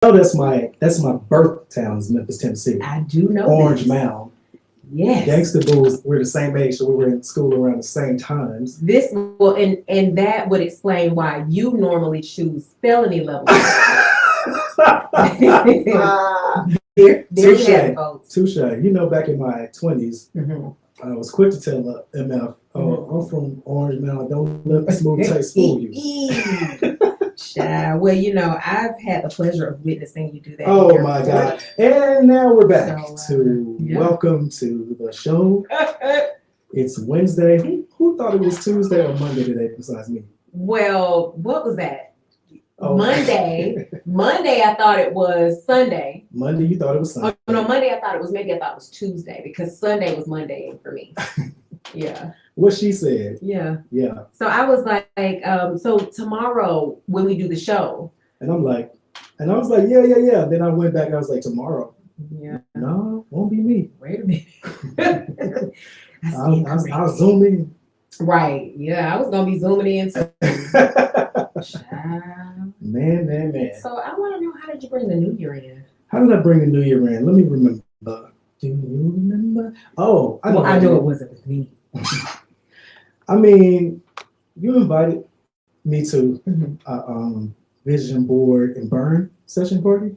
that's my birth town is Memphis, Tennessee. I do know Orange this. Mound. Yes. Gangsta Bulls, we're the same age, so we were in school around the same times. This will and that would explain why you normally choose felony level. There you have it, folks. Touche. You know, back in my 20s, Mm-hmm. I was quick to tell MF, I'm from Orange Mound. Don't let the smooth taste fool you. Child. Well, you know, I've had the pleasure of witnessing you do that. Oh my God. And now we're back So, welcome to the show. It's Wednesday. Who thought it was Tuesday or Monday today besides me? Well, what was that? Oh. Monday. Monday, I thought it was Sunday. Monday, you thought it was Sunday. Oh, no, Monday, I thought it was Tuesday because Sunday was Monday for me. Yeah. What she said. Yeah. Yeah. So I was like, so tomorrow when we do the show. And I was like, yeah. Then I went back and I was like, tomorrow. Yeah. No, won't be me. Wait a minute. I'll zoom in. Right. Yeah, I was gonna be zooming in too. Man. So I want to know, how did you bring the new year in? How did I bring the new year in? Let me remember. Do you remember? Oh, I know it wasn't with me. I mean, you invited me to vision board and burn session party.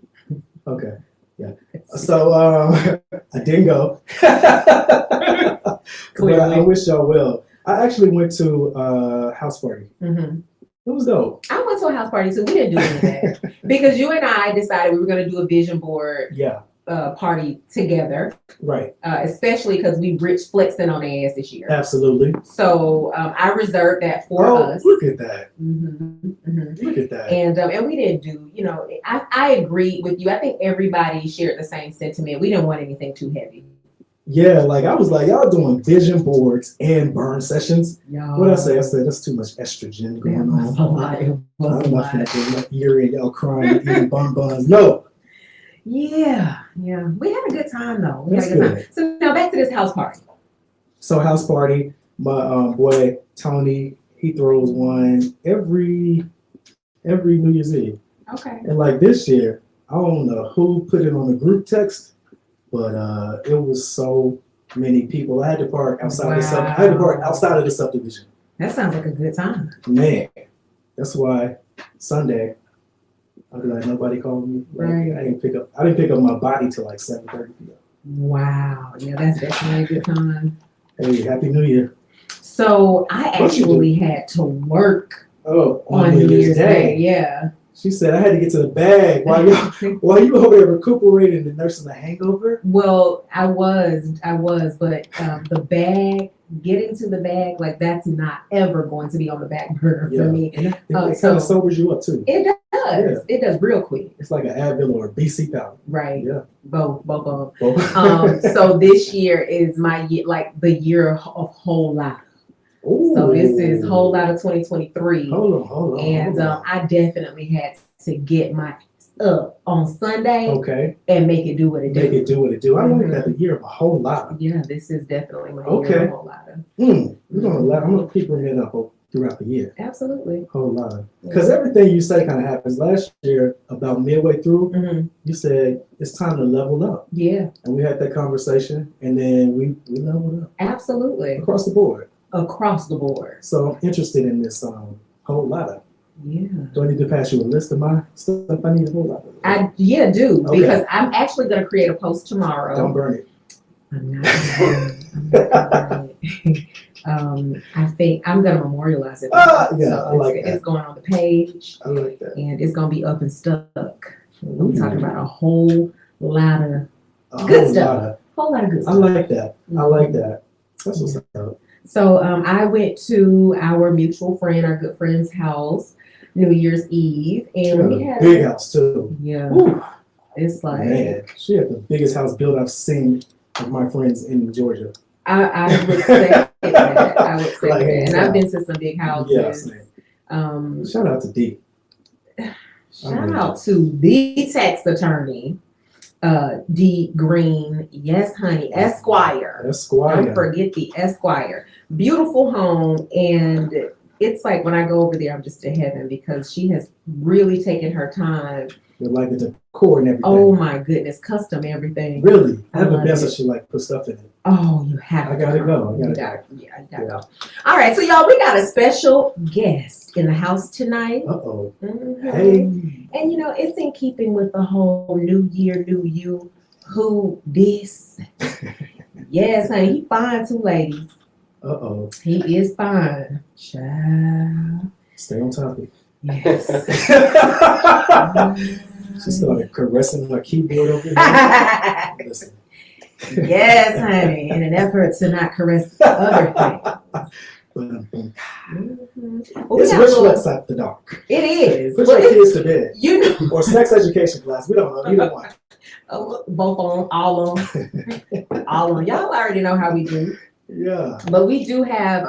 Okay, yeah. So I didn't go. But I wish y'all well. I actually went to a house party. Mm-hmm. It was dope. I went to a house party too. We didn't do any of that because you and I decided we were going to do a vision board party together. Right. Especially because we rich flexing on their ass this year. Absolutely. So I reserved that for us. Look at that. Mm-hmm. Mm-hmm. Look at that. And we didn't do, you know, I agree with you. I think everybody shared the same sentiment. We didn't want anything too heavy. Yeah, like I was like, y'all doing vision boards and burn sessions. What I say? I said that's too much estrogen going on. I'm not gonna get my ear and y'all crying, eating bonbons. No. Yeah. We had a good time though. That's good. So now back to this house party. So house party, my boy Tony, he throws one every New Year's Eve. Okay. And like this year, I don't know who put it on the group text. But it was so many people. I had to park outside of the subdivision. That sounds like a good time. Man, that's why Sunday, I'd be like, nobody called me. Like, right. I didn't pick up my body till like 7:30 p.m. Wow. Yeah, that's definitely a good time. Hey, Happy New Year. So I actually had to work on New Year's Day. Yeah. She said I had to get to the bag while you over there recuperating and nursing a hangover. Well, I was, but getting to the bag, like that's not ever going to be on the back burner for me. And it kind of sobers you up too. It does. Yeah. It does real quick. It's like an Advil or a BC powder. Right. Yeah. Both of them. So this year is my year, like the year of whole lot. Ooh. So this is whole lot of 2023. Hold on. And I definitely had to get my up on Sunday. Okay. And make it do what it do. I like that, the year of a whole lot. Yeah, this is definitely my year of a whole lot. I'm gonna keep bringing it up throughout the year. Absolutely. Whole lot. Because everything you say kind of happens. Last year, about midway through, you said it's time to level up. Yeah. And we had that conversation, and then we leveled up. Absolutely. Across the board. So I'm interested in this whole lot of. Yeah. Do I need to pass you a list of my stuff I need a whole lot of? I do, because I'm actually going to create a post tomorrow. Don't burn it. I'm not gonna burn it. I think I'm going to memorialize it. Yeah, so I like that. It's going on the page. I like that. And it's going to be up and stuck. We're talking about a whole lot of good stuff. Whole lot of good stuff. I like that. That's what's up. So I went to our mutual friend, our good friend's house, New Year's Eve, and we had a big house too. Yeah, Ooh. It's like, man, she had the biggest house built I've seen of my friends in Georgia. I would say that. And I've been to some big houses. Yeah, shout out to D. Shout out to the tax attorney. D Green, yes, honey, Esquire. Don't forget the Esquire. Beautiful home, and it's like when I go over there, I'm just in heaven because she has really taken her time. You like the decor and everything. Oh my goodness, custom everything. Really? I have a love best it. that she like put stuff in it. Oh, you have I gotta go. You gotta go. All right, so y'all, we got a special guest in the house tonight. Uh-oh. Mhm. Hey. And you know, it's in keeping with the whole new year, new you. Who this? Yes, honey, he fine too, ladies. Uh-oh. He is fine. Child. Stay on topic. Yes. She started caressing her keyboard over here. Listen. Yes, honey, in an effort to not caress other things. It's Rich Flex After the Dark. It is. Put your kids to bed. You know. Or sex education class. We don't know. Either one. Both of them, all of them. All of them. Y'all already know how we do. Yeah. But we do have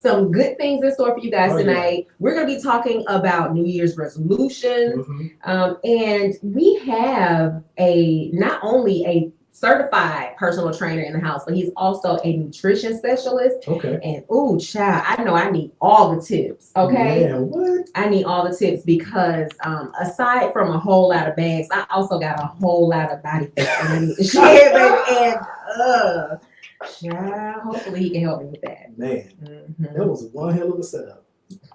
some good things in store for you guys tonight. Yeah. We're going to be talking about New Year's resolutions. And we have not only a certified personal trainer in the house, but he's also a nutrition specialist. Okay. And ooh, child, I know I need all the tips. Okay. Yeah, what? I need all the tips because aside from a whole lot of bags, I also got a whole lot of body fat that I need to share, baby. And child, hopefully he can help me with that. Man, that was one hell of a setup.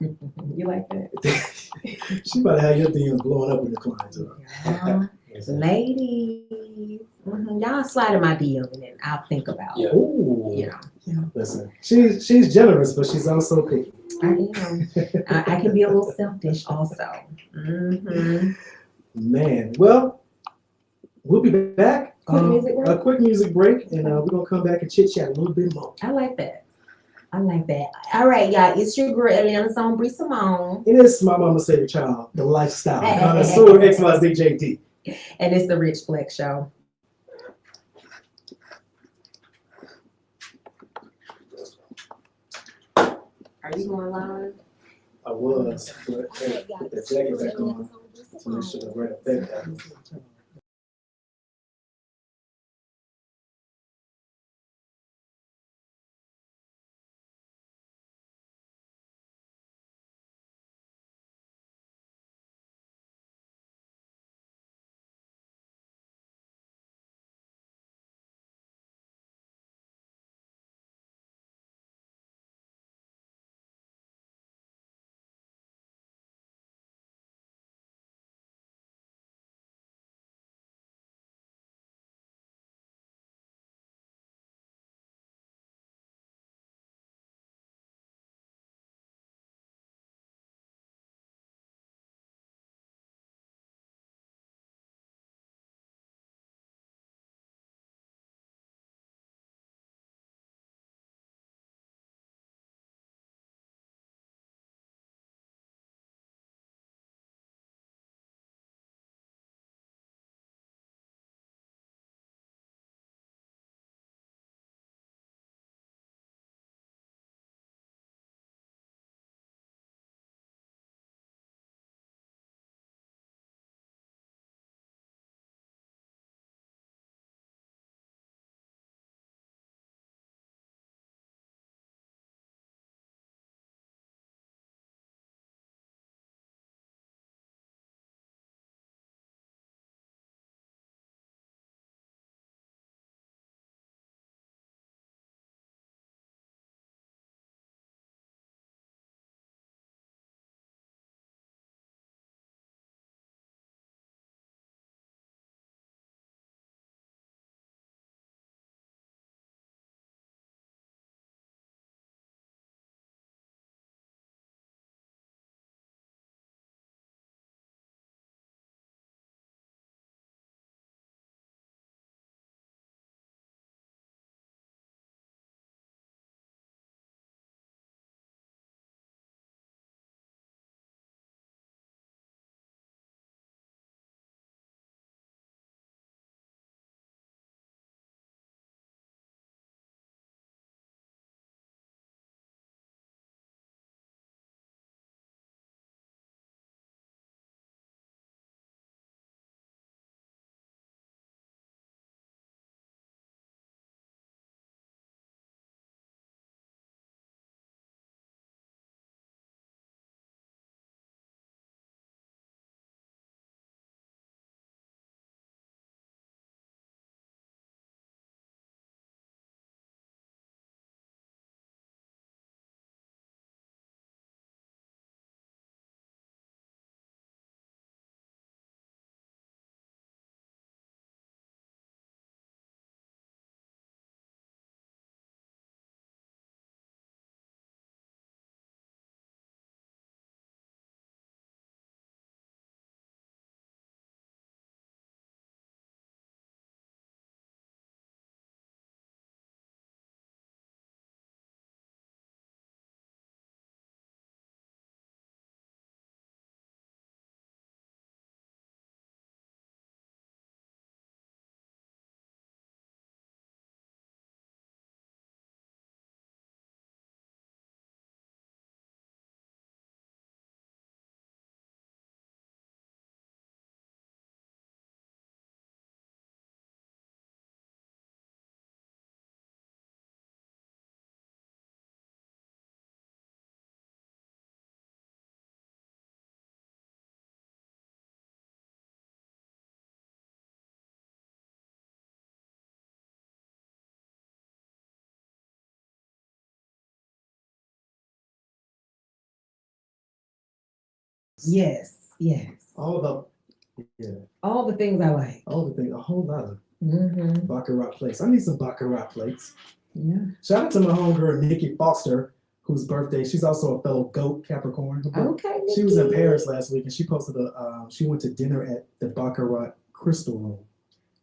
You like that? She about to have your DMs blowing up with the clients. Ladies, y'all slide in my DM and then I'll think about it. Ooh. Yeah. Listen, she's generous, but she's also picky. I am. I can be a little selfish also. Man, well, we'll be back. A quick music break, and we're gonna come back and chit chat a little bit more. I like that. All right, y'all. It's your girl Eliana Simone. It is my mama's favorite child, the lifestyle Connoisseur XYZJD. And it's the Rich FLEXX Show. Are you going live? I was, but put that jacket back on to make sure the right effect happens. Yes. All All the things I like. all the things, a whole lot of Mm-hmm. baccarat plates. I need some baccarat plates. Yeah. Shout out to my homegirl Nikki Foster, whose birthday. She's also a fellow goat Capricorn. Okay. She was in Paris last week, and she posted she went to dinner at the Baccarat Crystal Room.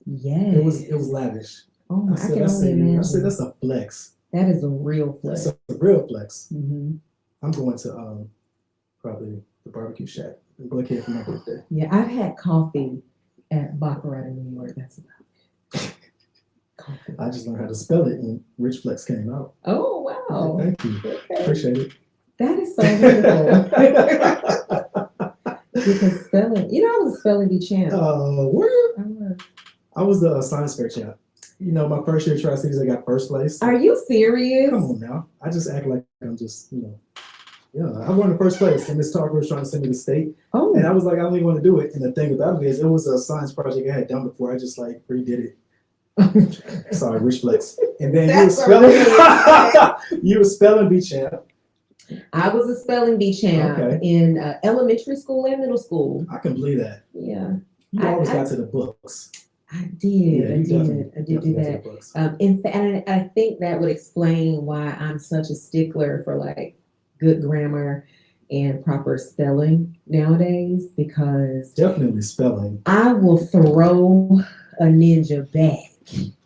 Yes. It was lavish. Oh, I said, that's a flex. That is a real flex. That's a real flex. Mm-hmm. I'm going to probably the barbecue shack in Buckhead for my birthday. Yeah, I've had coffee at Baccarat in New York. That's about it. Coffee. I just learned how to spell it when Rich Flex came out. Oh, wow. Thank you. Okay. Appreciate it. That is so wonderful. Because spelling, I was a spelling bee champ. Were you? I was. I was the science fair champ. My first year at Tri-Cities, I got first place. Are you serious? Come on now. I just act like I'm just, yeah, I won the first place, and Miss Tarver was trying to send me to state. Oh. And I was like, I don't even want to do it. And the thing about it is, it was a science project I had done before. I just redid it. Sorry, Rich Flex. And then you were spelling bee champ. I was a spelling bee champ in elementary school and middle school. I can believe that. Yeah. You always got to the books. I did. I did do that. And I think that would explain why I'm such a stickler for good grammar and proper spelling nowadays, because definitely spelling. I will throw a ninja back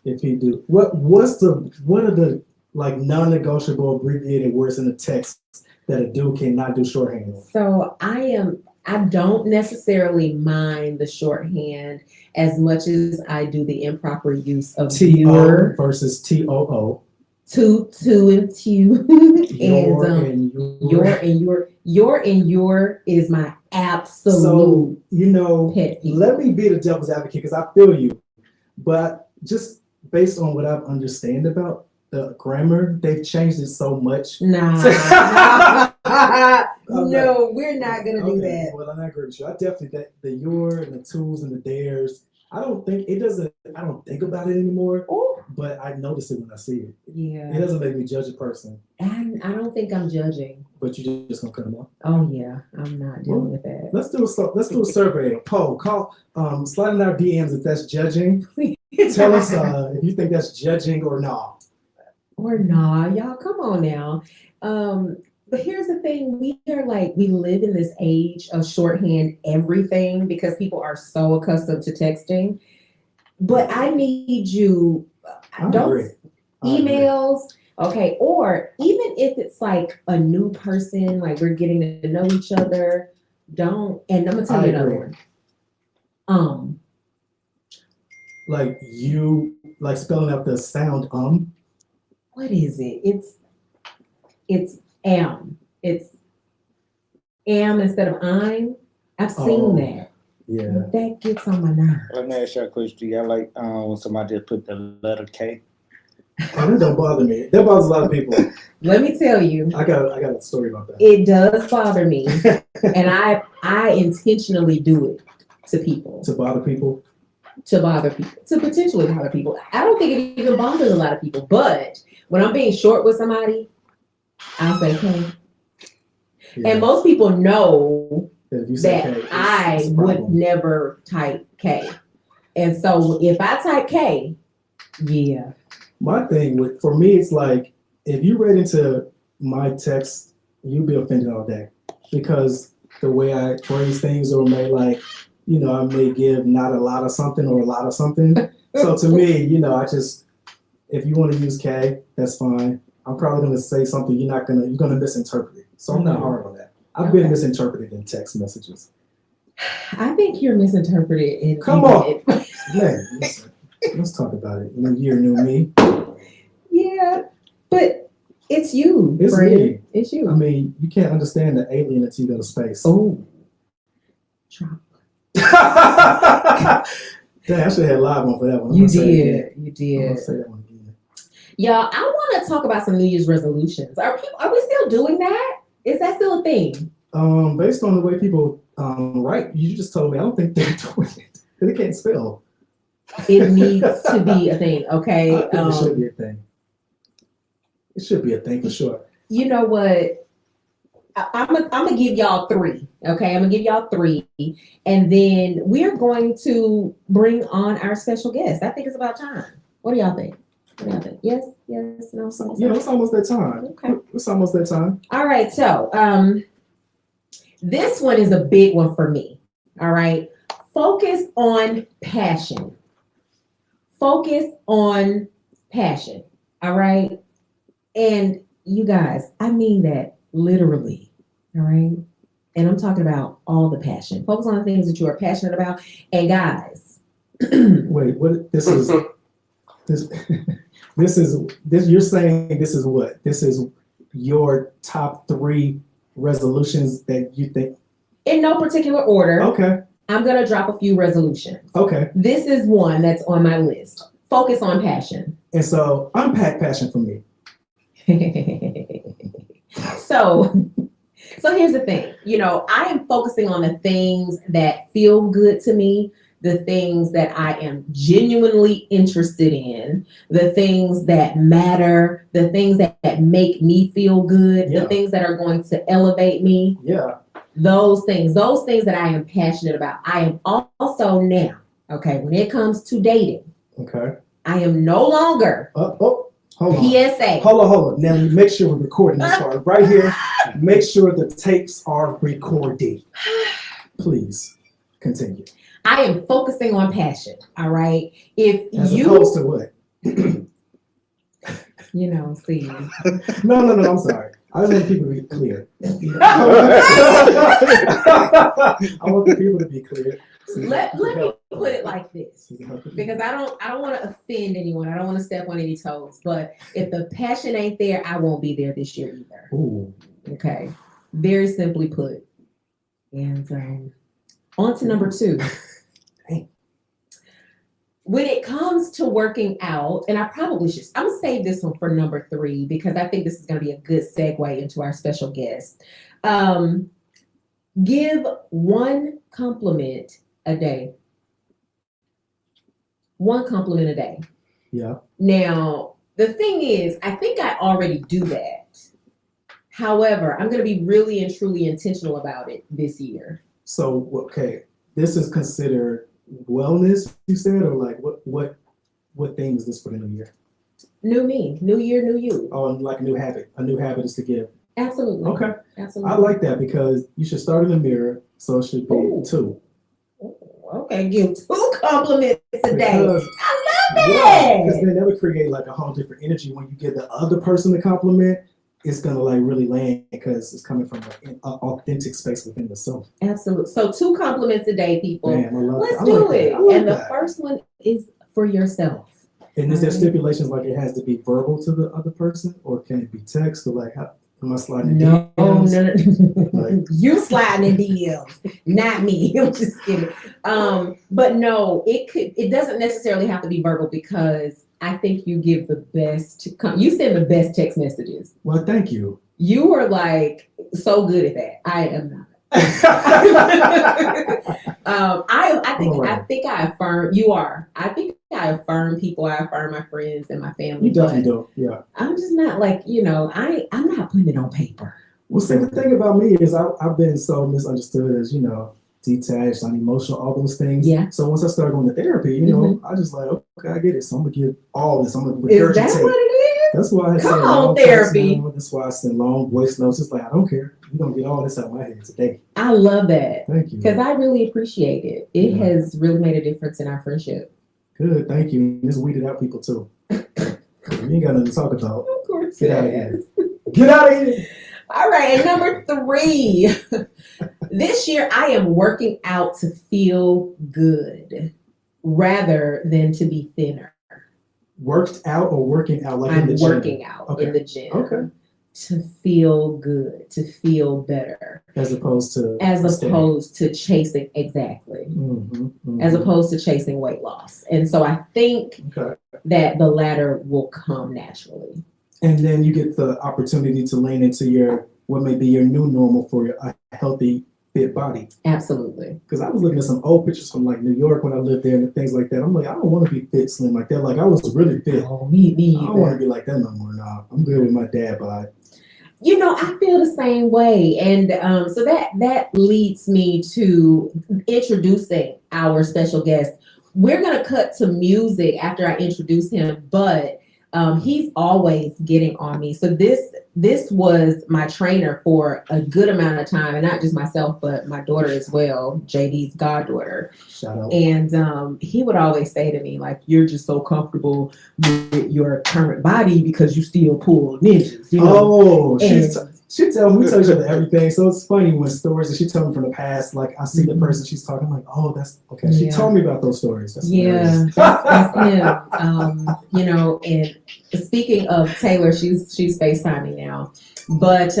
if you do. What are the non-negotiable abbreviated words in the text that a dude cannot do shorthand on? So I don't necessarily mind the shorthand as much as I do the improper use of T-O versus T-O-O. Two and two. And your and your is my absolute pet peeve. Let me be the devil's advocate, because I feel you. But just based on what I understand about the grammar, they've changed it so much. Nah. No, we're not gonna do that. Well, I agree with you. I definitely the your and the twos and the dares. I don't think about it anymore. Oh. But I notice it when I see it. Yeah. It doesn't make me judge a person. And I don't think I'm judging. But you just gonna cut them off? Oh yeah, I'm not dealing with that. Let's do a survey, a poll. Call slide in our DMs if that's judging. Tell us if you think that's judging or not. Or nah, y'all, come on now. But here's the thing, we live in this age of shorthand everything because people are so accustomed to texting. But I need you, emails, okay, or even if it's a new person, we're getting to know each other, and I'm gonna tell you another one. Spelling out the sound What is it? It's am. It's am instead of I'm. I've seen that. Yeah. That gets on my nerves. Let me ask you a question. Do y'all like when somebody just put the letter K? Oh, that don't bother me. That bothers a lot of people. Let me tell you. I got a story about that. It does bother me. And I intentionally do it to people. To bother people? To potentially bother people. I don't think it even bothers a lot of people. But when I'm being short with somebody, I'll say K. Yeah. And most people know that I would never type K. And so if I type K, yeah. My thing for me, it's if you read into my text, you'd be offended all day, because the way I phrase things, or may I may give not a lot of something or a lot of something. So to me, if you want to use K, that's fine. I'm probably going to say something you're going to misinterpret it. So I'm not hard on that. I've been misinterpreted in text messages. I think you're misinterpreted in. Come on. Man, listen, let's talk about it. New year, new me. Yeah, but it's you. It's friend. me. It's you. I mean, you can't understand the alien until you go to space. Oh. Trump. Damn, I should have had live one for that one. You did. I'm gonna say that one again. Y'all, I want to talk about some New Year's resolutions. Are we still doing that? Is that still a thing? Based on the way people write, you just told me I don't think they're doing it. They can't spell. It needs to be a thing, okay? I think it should be a thing. It should be a thing for sure. You know what? I'm gonna give y'all three. Okay, I'm gonna give y'all three, and then we're going to bring on our special guest. I think it's about time. What do y'all think? Yes, no, Yeah, it's almost that time. Okay, it's almost that time. All right, so this one is a big one for me. All right, focus on passion. Focus on passion. All right, and you guys, I mean that literally. All right. And I'm talking about all the passion. Focus on the things that you are passionate about. And guys. Wait, what this is this you're saying this is what? This is your top 3 resolutions that you think? In no particular order. Okay. I'm gonna drop a few resolutions. Okay. This is one that's on my list. Focus on passion. And so unpack passion for me. So here's the thing, I am focusing on the things that feel good to me, the things that I am genuinely interested in, the things that matter, the things that make me feel good, the things that are going to elevate me. Yeah. Those things that I am passionate about. I am also now, okay, when it comes to dating, okay, I am no longer Hold on. PSA. Hold on. Now you make sure we're recording this part right here. Make sure the tapes are recorded. Please continue. I am focusing on passion. All right. As opposed to what? See. No. I'm sorry. I just want people to be clear. I want the people to be clear. Let me put it like this, because I don't want to offend anyone. I don't want to step on any toes. But if the passion ain't there, I won't be there this year either. Ooh. Okay, very simply put. And on to number 2. When it comes to working out, and I'm gonna save this one for number 3 because I think this is gonna be a good segue into our special guest. Give 1 compliment a day. 1 compliment a day. Yeah. Now, the thing is, I think I already do that. However, I'm going to be really and truly intentional about it this year. So, okay, this is considered wellness, you said, or like what thing is this for the new year? New me, new year, new you. Oh, like a new habit. A new habit is to give. Absolutely. Okay. Absolutely. I like that because you should start in the mirror, so it should be 2. Okay, give 2 compliments a day. I love it. Because then that would create like a whole different energy when you give the other person a compliment. It's gonna like really land because it's coming from an authentic space within yourself. Absolutely. So 2 compliments a day, people. Man, Let's do it. And the first one is for yourself. And is there stipulations like it has to be verbal to the other person, or can it be text, or like how am I sliding in DMs? No. Like, you sliding in DMs, not me. I'm just kidding. But no, it doesn't necessarily have to be verbal because I think you give the best. You send the best text messages. Well, thank you. You are like so good at that. I am not. I think I affirm. You are. I think I affirm people. I affirm my friends and my family. You definitely do. Yeah. I'm just not like I'm not putting it on paper. Well, see, the thing about me is I've been so misunderstood as detached, unemotional, all those things. Yeah. So once I started going to therapy, I just like, okay, I get it. So I'm gonna give all this. I'm gonna regurgitate. Is that what it is? That's why I Come on, therapy. That's why I send long voice notes. It's like I don't care. You're gonna get all this out of my head today. I love that. Thank you. Because I really appreciate it. It has really made a difference in our friendship. Good, thank you. It's weeded out people too. You ain't got nothing to talk about. Of course. Get out of here. Get out of here. All right, and number 3. This year I am working out to feel good rather than to be thinner. Worked out or working out? Like I'm in the gym? working out in the gym. Okay. To feel good, to feel better. As opposed to chasing, exactly. Mm-hmm. As opposed to chasing weight loss. And so I think that the latter will come naturally. And then you get the opportunity to lean into what may be your new normal for a healthy, fit body. Absolutely. Because I was looking at some old pictures from like New York when I lived there and things like that. I'm like, I don't want to be fit, slim like that. Like I was really fit. Oh, me I don't want to be like that no more. Nah, I'm good with my dad bod. I feel the same way. And so that leads me to introducing our special guest. We're going to cut to music after I introduce him, but he's always getting on me. So this was my trainer for a good amount of time, and not just myself, but my daughter as well, JD's goddaughter. Shout out. And he would always say to me, like, you're just so comfortable with your current body because you still pull ninjas. Oh, she tell me, we tell each other everything. So it's funny when stories that she tell me from the past, like I see the person she's talking, I'm like, oh, that's okay. She told me about those stories. That's that's him. And speaking of Taylor, she's FaceTiming now. But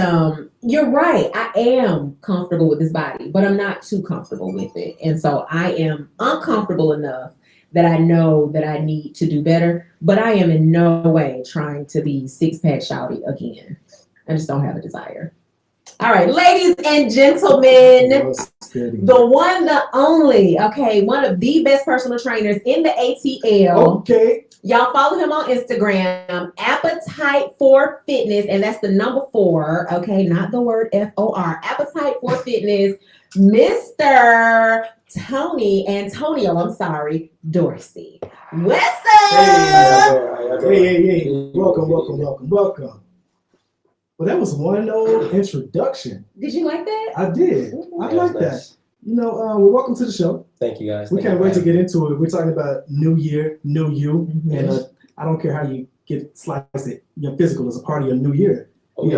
you're right. I am comfortable with this body, but I'm not too comfortable with it. And so I am uncomfortable enough that I know that I need to do better, but I am in no way trying to be six-pack shouty again. I just don't have a desire. All right, ladies and gentlemen, the one, the only, okay, one of the best personal trainers in the ATL. Okay. Y'all follow him on Instagram, Appetite for Fitness, and that's the number 4, okay, not the word FOR, Appetite for Fitness, Mr. Dorsey. What's up? Hey. Welcome. Well, that was one old introduction. Did you like that? I did. I like that. Well, welcome to the show. Thank you, guys. We can't wait to get into it. We're talking about new year, new you. And I don't care how you get sliced it. Your physical is a part of your new year.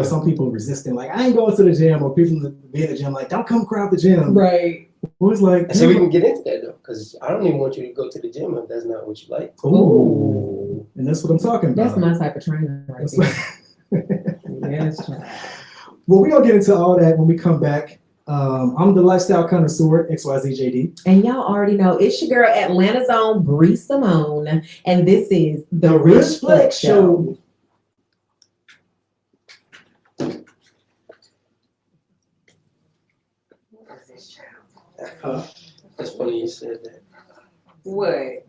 Some people resisting, like, I ain't going to the gym, or people that be in the gym, like, don't come crowd the gym. Right. Who's like, so we can get into that, though, because I don't even want you to go to the gym if that's not what you like. Ooh. And that's what I'm talking about. That's my type of trainer right there. Yes, child. Well, we're going to get into all that when we come back. I'm the lifestyle connoisseur, XYZJD. And y'all already know, it's your girl, Atlanta's own Bree Simone. And this is the Rich FLEXX Show. That's funny you said that. What?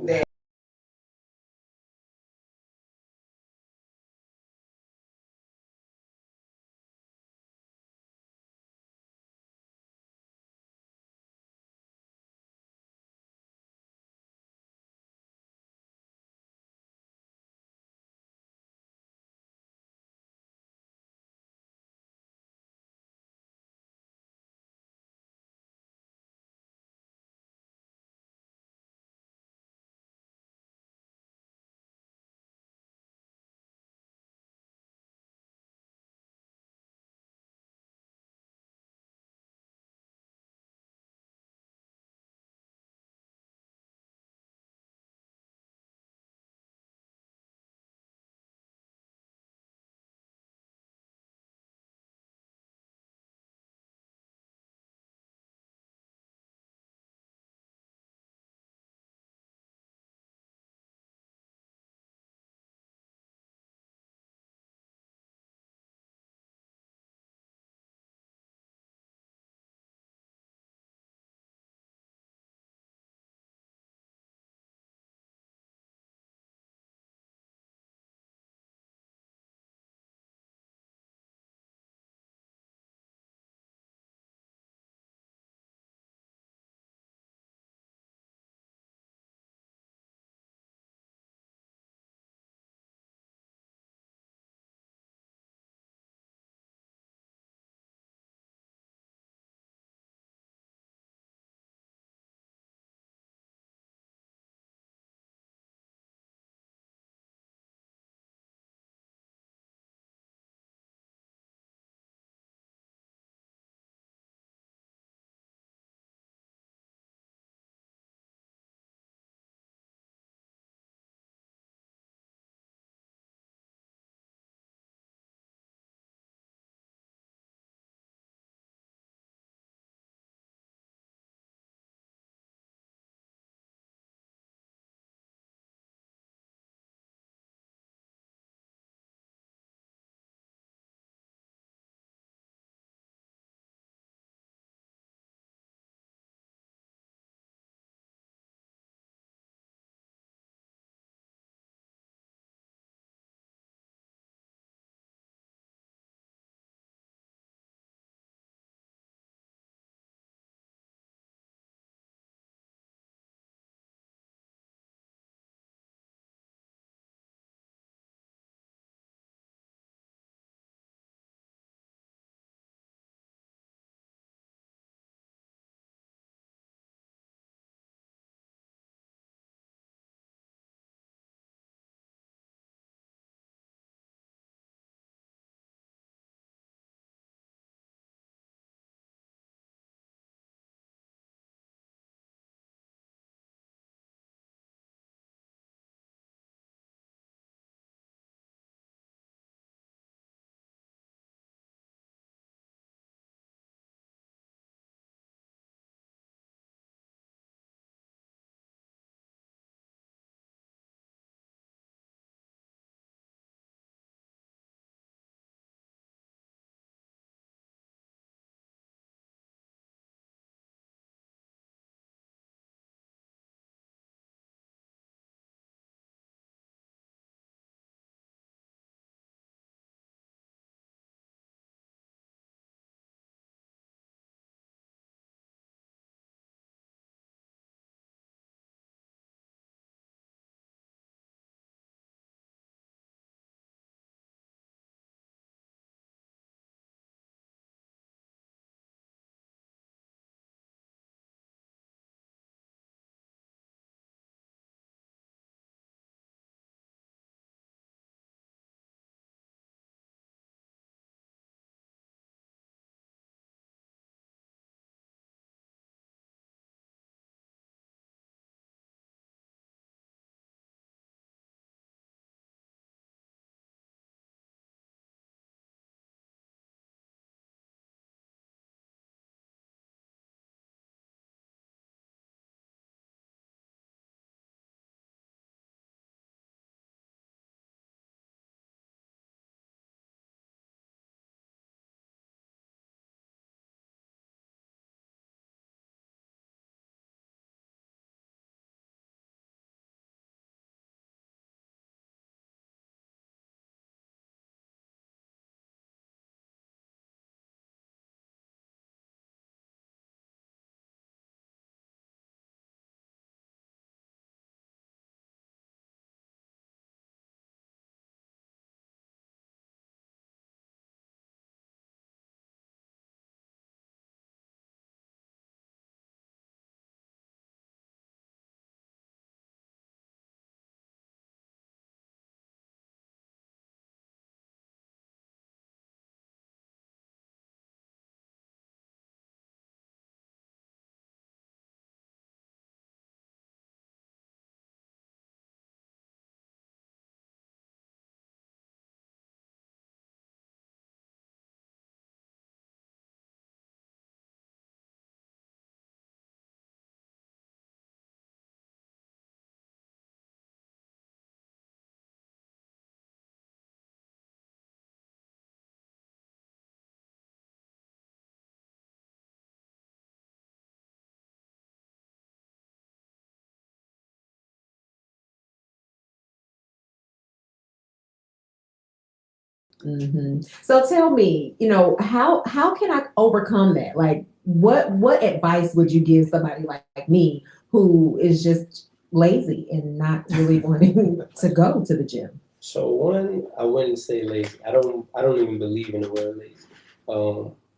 So tell me, how can I overcome that? Like, what advice would you give somebody like me who is just lazy and not really wanting to go to the gym? So one, I wouldn't say lazy. I don't even believe in the word lazy.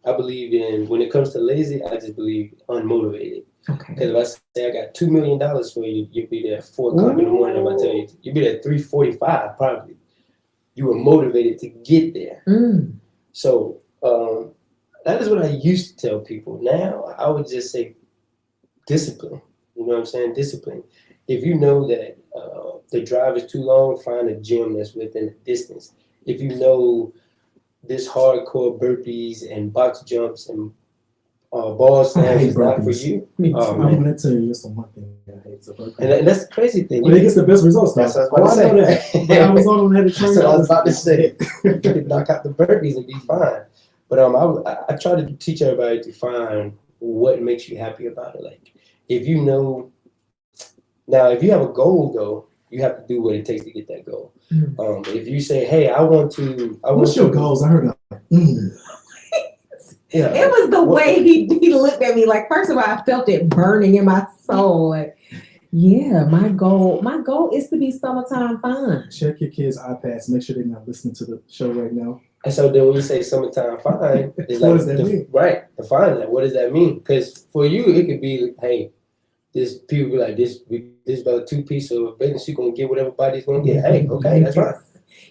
I believe in, when it comes to lazy, I just believe unmotivated. Okay. Because if I say I got $2 million for you, you'll be there at 4 o'clock in the morning. I'm gonna tell you, you'll be there at 3:45 probably. You were motivated to get there. So that is what I used to tell people. Now I would just say discipline. You know what I'm saying? Discipline. If you know that the drive is too long, find a gym that's within a distance. If you know this hardcore burpees and box jumps and ball slams is not for you, I'm gonna tell you just one thing I hate about burpees. And that's the crazy thing. But it gets the best results. That's what I was about to say. When I was on head of training. So I was about to say, you could knock out the burpees and be fine. But I try to teach everybody to find what makes you happy about it. Like, if you know, now if you have a goal though, you have to do what it takes to get that goal. If you say, hey, what's your goals? I heard that. Yeah. It was the way he looked at me. Like, first of all, I felt it burning in my soul. Like, yeah, my goal is to be summertime fine. Check your kids' iPads. Make sure they're not listening to the show right now. And so then when you say summertime fine, it's what like, does that mean? Right, define that. What does that mean? Because for you, it could be, hey, people be like, this about a 2-piece of bathing suit gonna get whatever body's gonna get. Hey, okay, that's right.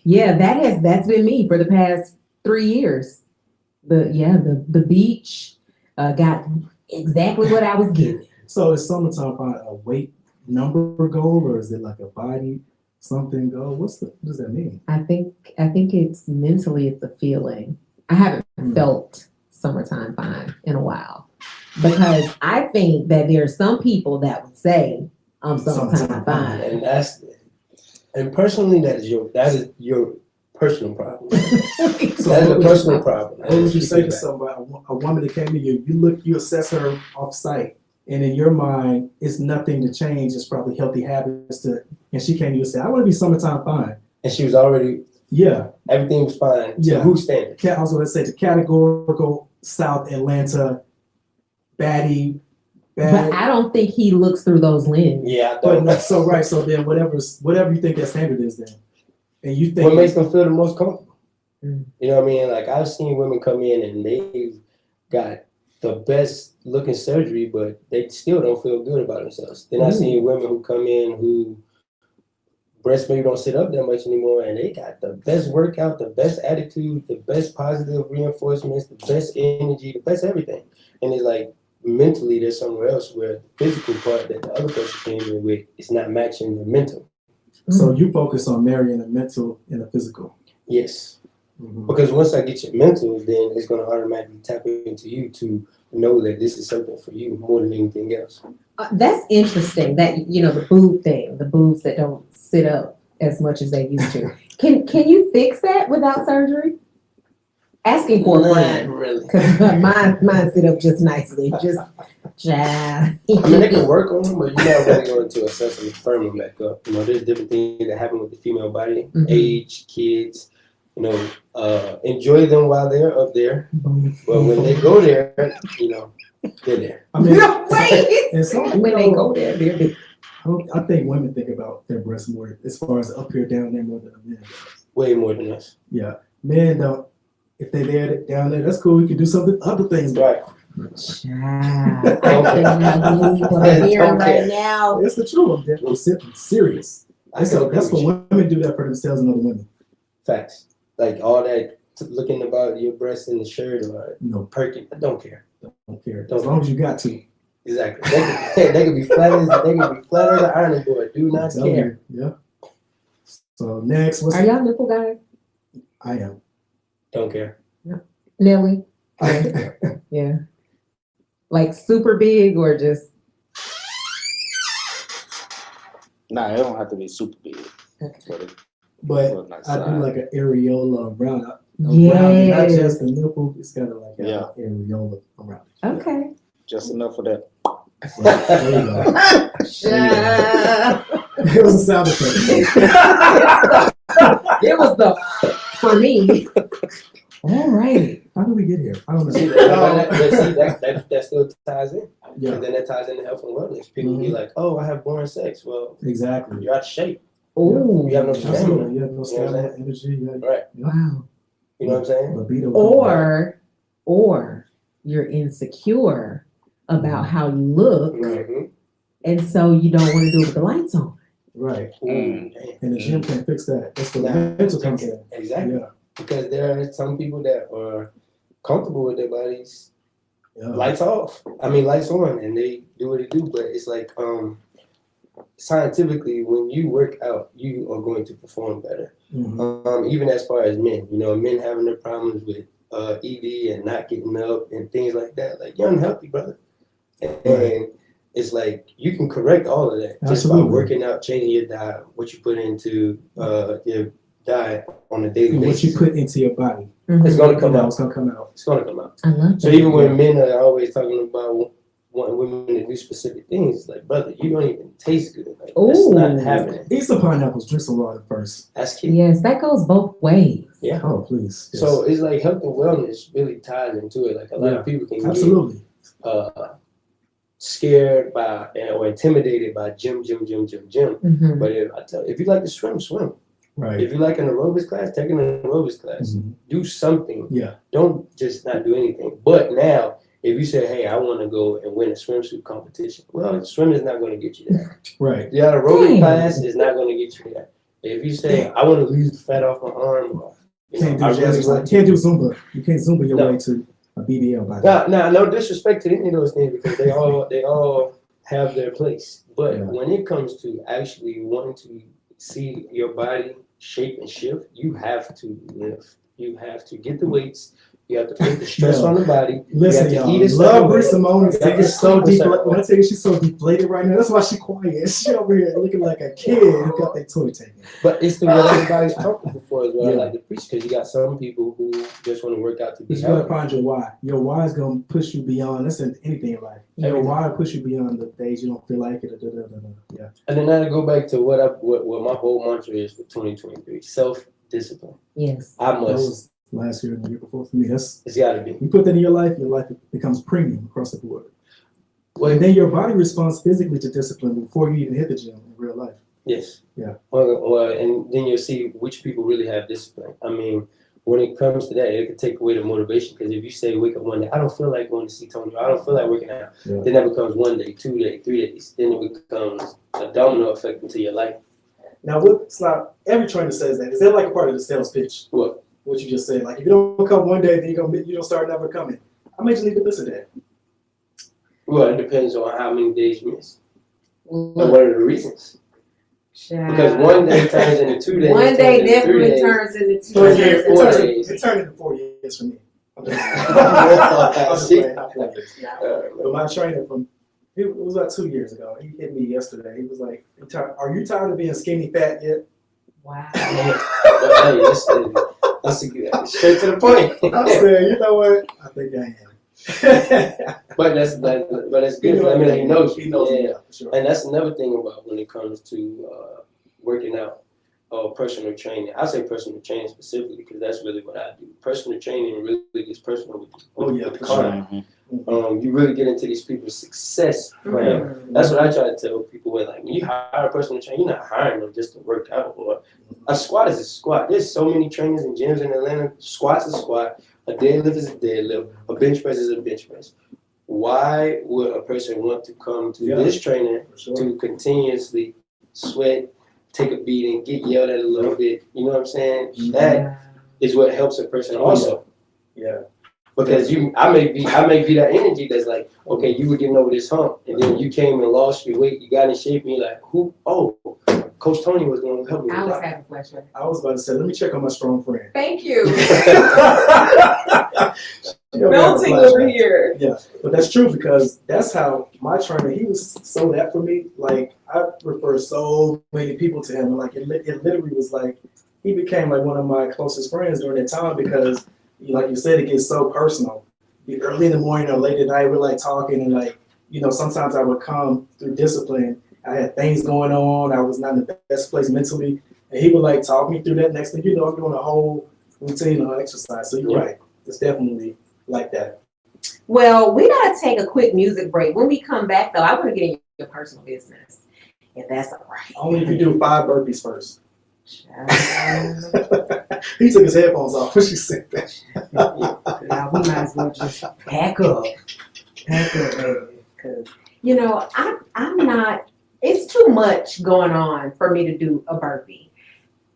Yeah, that's been me for the past 3 years. The beach got exactly what I was getting. So is summertime fine a weight number goal, or is it like a body something goal? What does that mean? I think it's mentally, it's a feeling. I haven't felt summertime fine in a while, because I think that there are some people that would say I'm summertime fine, and personally that is your personal problem. So that is a personal problem. What would you say to somebody, a woman that came to you, you assess her off site, and in your mind, it's nothing to change, it's probably healthy habits and she came to you and said, I want to be summertime fine. And she was already, everything was fine. So who's standing? I was going to say the categorical South Atlanta baddie. But I don't think he looks through those lenses. Yeah, I don't. So then whatever you think that standard is then. And you think what makes them feel the most comfortable? You know what I mean? Like, I've seen women come in and they've got the best looking surgery, but they still don't feel good about themselves. Then I've seen women who come in who breast maybe don't sit up that much anymore, and they got the best workout, the best attitude, the best positive reinforcements, the best energy, the best everything. And it's like, mentally there's somewhere else where the physical part that the other person came in with is not matching the mental. So you focus on marrying the mental and the physical. Yes. Because once I get your mental, then it's going to automatically tap into you to know that this is something for you more than anything else. That's interesting. That the boob thing, the boobs that don't sit up as much as they used to. Can you fix that without surgery? Asking for a friend. Not really. Because mine sit up just nicely. I mean, they can work on them, but you're not really going to assess them and firm them back up. There's different things that happen with the female body, age, kids. Enjoy them while they're up there, but when they go there, they're there. I mean, when they go there, they're there. I think women think about their breasts more as far as up here, down there, more than a man does. Way more than us. Yeah, men don't. If they're there, down there, that's cool. We can do something, other things. Right. I believe what I'm hearing right now. It's the truth. I'm serious. That's what women do that for themselves and other women. Facts. Like all that looking about your breasts in the shirt or perking. I don't care. Don't care. As long as you got to. Exactly. They can be flat as an ironing board. Do not care. Yeah. So next, are y'all nipple guys? I am. Don't care. Nelly. Yeah. Like super big or just? Nah, it don't have to be super big. Okay. But I do like an areola around it. Yeah. Not just the nipple. It's got like an areola around it. Okay. Just enough for that. Right, there you go. It was a sound effect. It was the. for me. All right. How do we get here? I don't know. That still ties in. Yeah, And then that ties into health and wellness. People be like, "Oh, I have boring sex." Well, exactly. you're out of shape. Oh, You have no stamina. Absolutely. You have no You know what I'm stamina, saying? energy. Yeah. Right. wow. You know what I'm saying? Libido. Or you're insecure about how you look, Mhm. and so you don't want to do it with the lights on. Right. Ooh, damn. And the gym can't fix that. That's where Nah, the mental comes in. Exactly. Yeah. Because there are some people that are comfortable with their bodies. Yeah. Lights off. I mean, lights on, and they do what they do. But it's like scientifically, when you work out, you are going to perform better. Mhm. Even as far as men, men having their problems with ED and not getting up and things like that. Like, you're unhealthy, brother. And it's like you can correct all of that just by Absolutely. working out, changing your diet, what you put into your diet on a daily And what basis. you put into your body, It's gonna come out. It's gonna come out. It's gonna come out. I love So that. even when men are always talking about wanting women to do specific things, it's like, brother, you don't even taste good. Like, that's not happening. Eat some pineapples, drink some water first. That's key. Yes, that goes both ways. Yeah. Oh, please. Yes. So it's like health and wellness really ties into it. Like a lot of people can Absolutely. get scared by or intimidated by gym. Mhm. But if you like to swim. Right. If you like an aerobics class, take an aerobics class. Mhm. Do something. Yeah. Don't just not do anything. But now, if you say, "Hey, I want to go and win a swimsuit competition," well, swimming is not going to get you there. Right. The aerobic Dang. class is not going to get you there. If you say, "I want to lose the fat off my arm," or, Can't do I jazz. really want You can't do Zumba. You can't Zumba your No. way to a BBL body. Now, no disrespect to any of those things because they all have their place. But Yeah. when it comes to actually wanting to see your body shape and shift, you have to lift. You have to get the weights. You have to put the stress Yo, on the body. Listen, you have to y'all. eat a certain Love way. Bree Simone is You have to so sleep a certain deflated. When I tell you she's so deflated right now, that's why she's quiet. She over here looking like a kid who got their toy taken. But it's the what everybody's comfortable for is what I Yeah. like to preach because you got some people who just want to work out to be But you gotta healthy. find your why. Your why is gonna push you beyond. That's in anything in life. Your Everything. why will push you beyond the days you don't feel like it. Yeah. And then now to go back to what my whole mantra is for 2023: self-discipline. Yes. I That must. was last year and the year before for me. That's It's got to be. you put that in your life becomes premium across the board. Well, And then your body responds physically to discipline before you even hit the gym in real life. yes. Yeah. Well, and then you'll see which people really have discipline. I mean, when it comes to that, it can take away the motivation because if you say wake up one day, I don't feel like going to see Tony, I don't feel like working out, Yeah. then that becomes 1 day, 2 days, 3 days. Then it becomes a domino effect into your life. Now, what's not every trainer says that. Is that like a part of the sales pitch? What? What you just said. Like if you don't come one day, then you don't start never coming. I made you need to listen to that. Well, it depends on how many days you miss. And Look, what are the reasons? Because 1 day turns into 2 days. one day turns into 3 definitely days. turns into 2 4 days. years, 4 days. It turned into 4 years for me. I'm just See? playing, not playing. But my trainer it was about 2 years ago. He hit me yesterday. He was like, "Are you tired of being skinny fat yet?" Wow. But, hey, that's a good, straight to the point. I said, "You know what? I think I am." But that's good. I mean, he knows. He knows. Yeah. For sure. And that's another thing about when it comes to working out or personal training. I say personal training specifically because that's really what I do. Personal training really gets personal with you. Oh, yeah, with the for client. Mhm. You really get into these people's success. Right? That's what I try to tell people. When when you hire a personal trainer, you're not hiring them just to work out. Or a squat is a squat. There's so many trainers and gyms in Atlanta. Squat's a squat. A deadlift is a deadlift. A bench press is a bench press. Why would a person want to come to this trainer For sure. to continuously sweat, take a beating, get yelled at a little bit? You know what I'm saying? Mhm. That is what helps a person also. Yeah. Because I may be that energy that's like, okay, you were getting over this hump, and then you came and lost your weight, you got in shape, and you're like, who? Oh, Coach Tony was going to help me. I with was that. having a question. I was about to say, let me check on my strong friend. Thank you. Melting over here. Yeah, but that's true because that's how my trainer, he was so that for me. Like, I refer so many people to him. And like, it literally was like, he became like one of my closest friends during that time because, like you said, it gets so personal. Early in the morning or late at night, we're like talking and like, sometimes I would come through discipline. I had things going on. I was not in the best place mentally. And he would like talk me through that. Next thing you know, I'm doing a whole routine or exercise. So you're right. It's definitely like that. Well, we gotta take a quick music break. When we come back, though, I want to get in your personal business, if that's all right. Only if you do 5 burpees first. He took his headphones off when she said that. Now we might as well just pack up, baby. Because you know, I'm not. It's too much going on for me to do a burpee.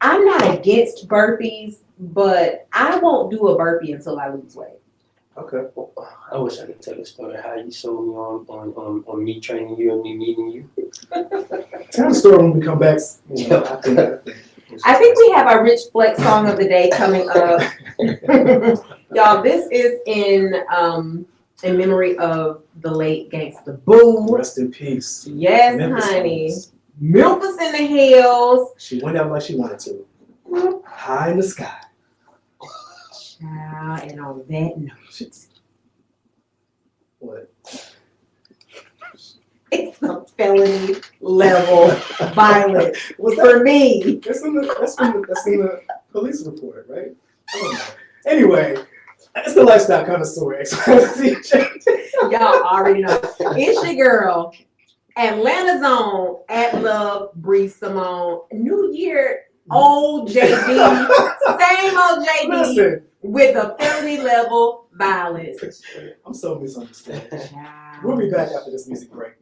I'm not against burpees, but I won't do a burpee until I lose weight. Okay. I wish I could tell the story how you sold me on me training you and me meeting you. Tell the story when we come back. I think we have our Rich Flex song of the day coming up. Y'all, this is in memory of the late Gangsta Boo. Rest in peace. Yes, Memphis honey. Homes. Memphis in the hills. She went out like she wanted to. High in the sky. Child, and on that note, What? it's a felony level violence for me. That's in the police report, right? I don't know. Anyway, it's the Lifestyle Connoisseur. Y'all already know. It's your girl, Atlanta's own, at Love, Bree Simone. New Year, old JD, same old JD. Listen. With a felony level violence. I'm so misunderstood. We'll be back after this music break.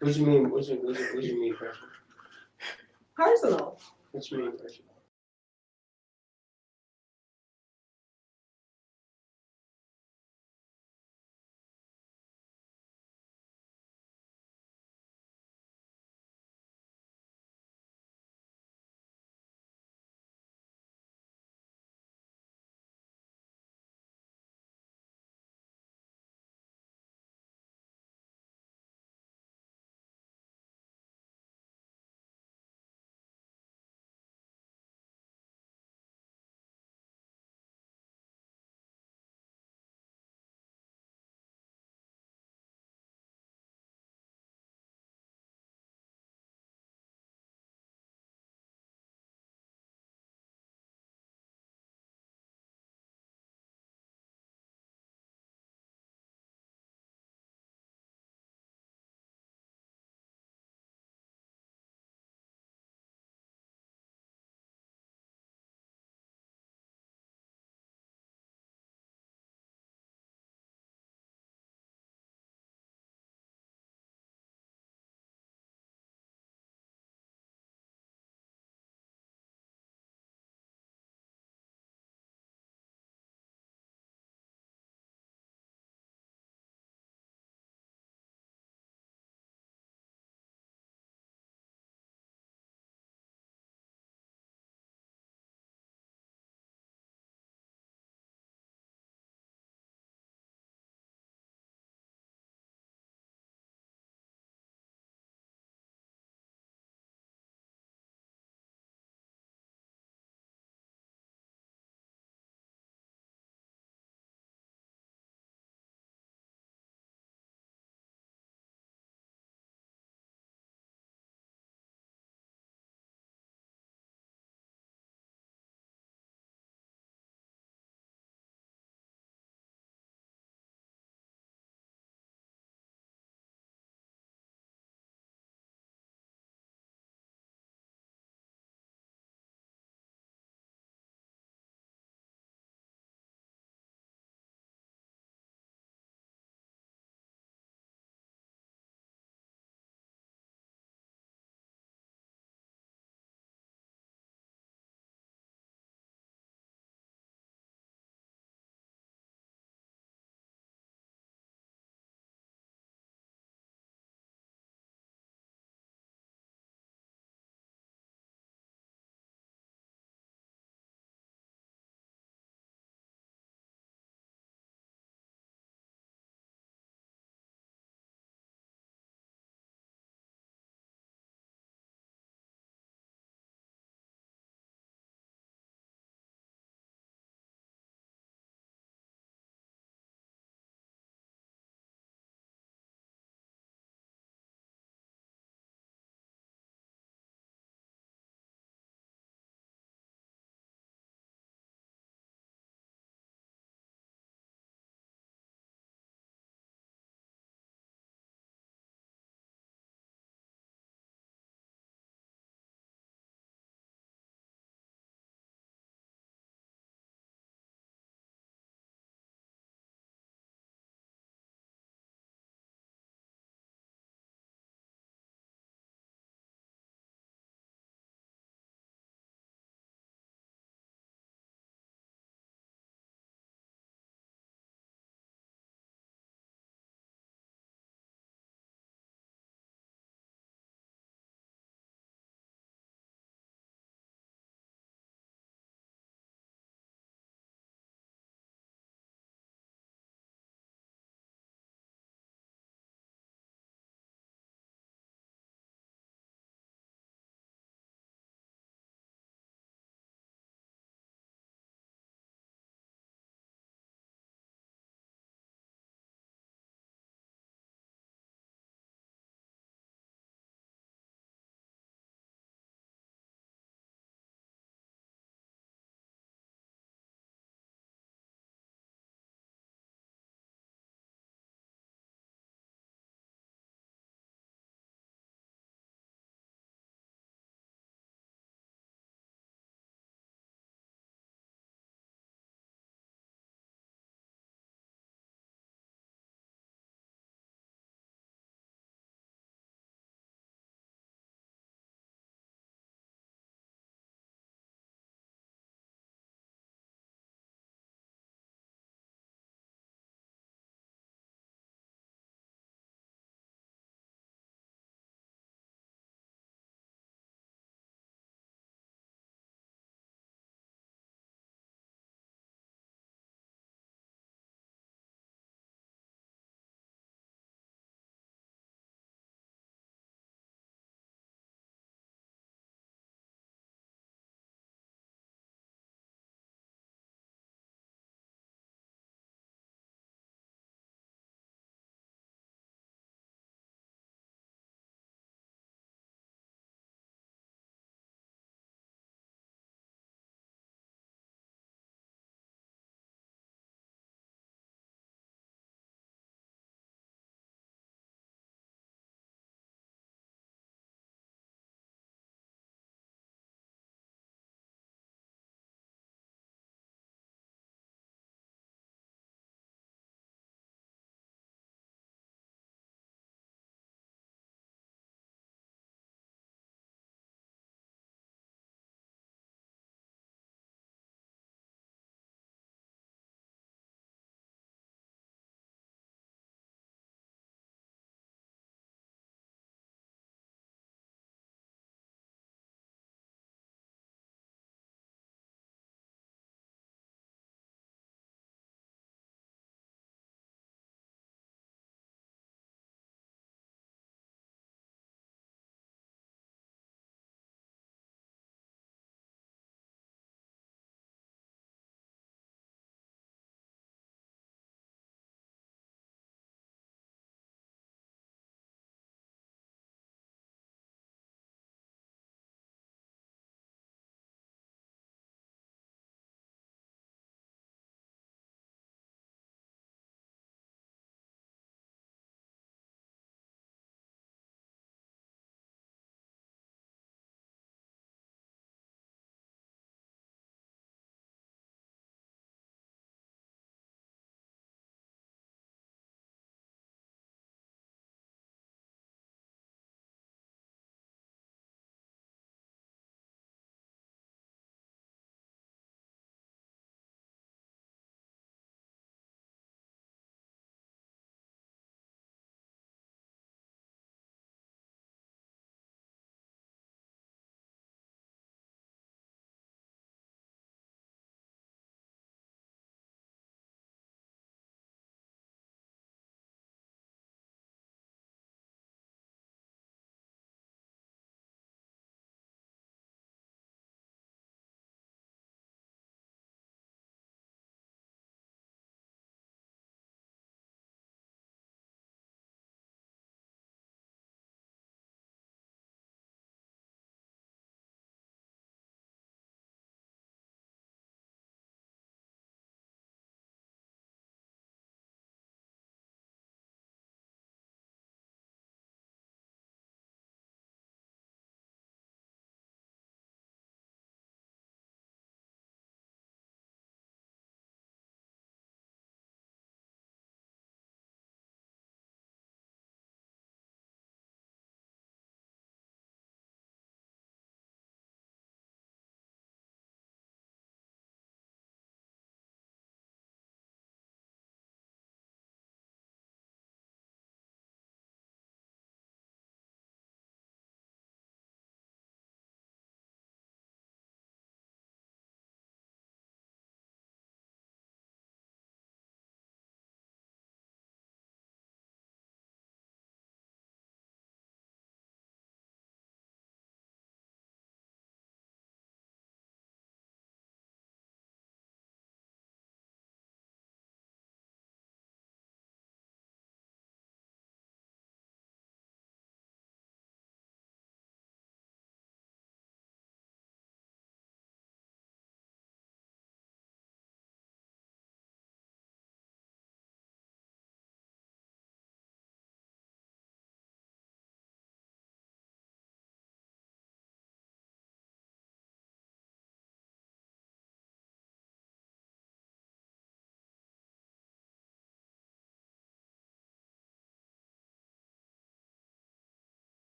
What you mean? What you mean personal? Personal. What you mean personal?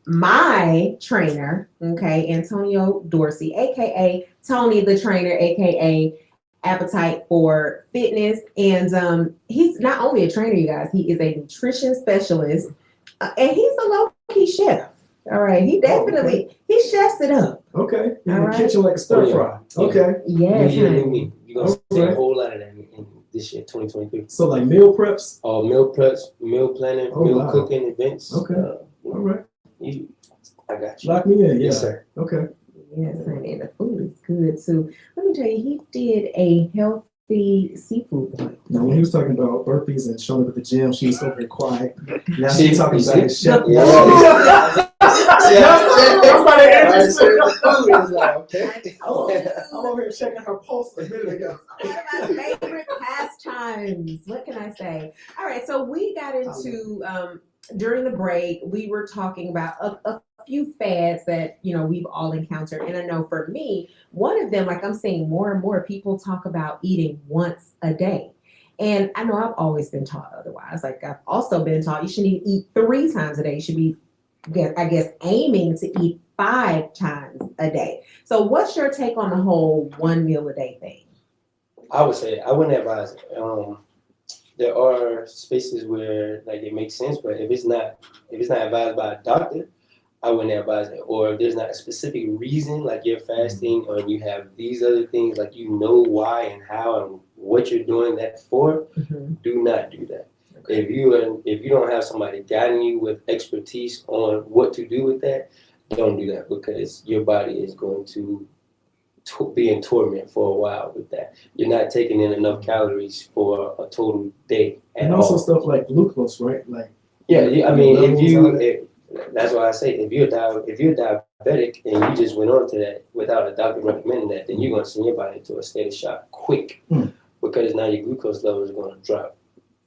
my trainer, okay, Antonio Dorsey, aka Tony the Trainer, aka Appetite for Fitness. And he's not only a trainer, you guys, he is a nutrition specialist, and he's a low-key chef. All right, he definitely he chefs it up. Okay, in All the right. kitchen like a stir fry. Okay, Yes, You're honey. gonna see a whole lot of that in this year, 2023. so like meal preps. Meal preps, meal planning, Oh, meal wow. cooking events. Okay. All right, I got you. lock me in. Yeah. Yes, sir. Okay. Yes, honey, and the food is good too. Let me tell you, he did a healthy seafood one. Now when he was talking about burpees and showing up at the gym, she was over here quiet. Now See, she's talking you about see? his chef. Yeah. Somebody interested. Okay. I'm over here checking her pulse a minute ago. One of my favorite pastimes. What can I say? All right, so we got into during the break. We were talking about a few fads that we've all encountered, and I know for me, one of them, like I'm seeing more and more people talk about eating once a day. And I know I've always been taught otherwise. Like I've also been taught you shouldn't eat 3 times a day. You should be, I guess, aiming to eat 5 times a day. So what's your take on the whole 1 meal a day thing? I would say I wouldn't advise it. There are spaces where like it makes sense, but if it's not advised by a doctor, I wouldn't advise it. Or if there's not a specific reason, like you're fasting or you have these other things, like why and how and what you're doing that for, do not do that. Okay. If you don't have somebody guiding you with expertise on what to do with that, don't do that, because your body is going to be in torment for a while with that. You're not taking in enough calories for a total day at And also all. stuff like glucose, right? Like I mean, levels that's why I say if you're diabetic and you just went on to that without a doctor recommending that, then you're going to send your body into a state of shock quick, because now your glucose level is going to drop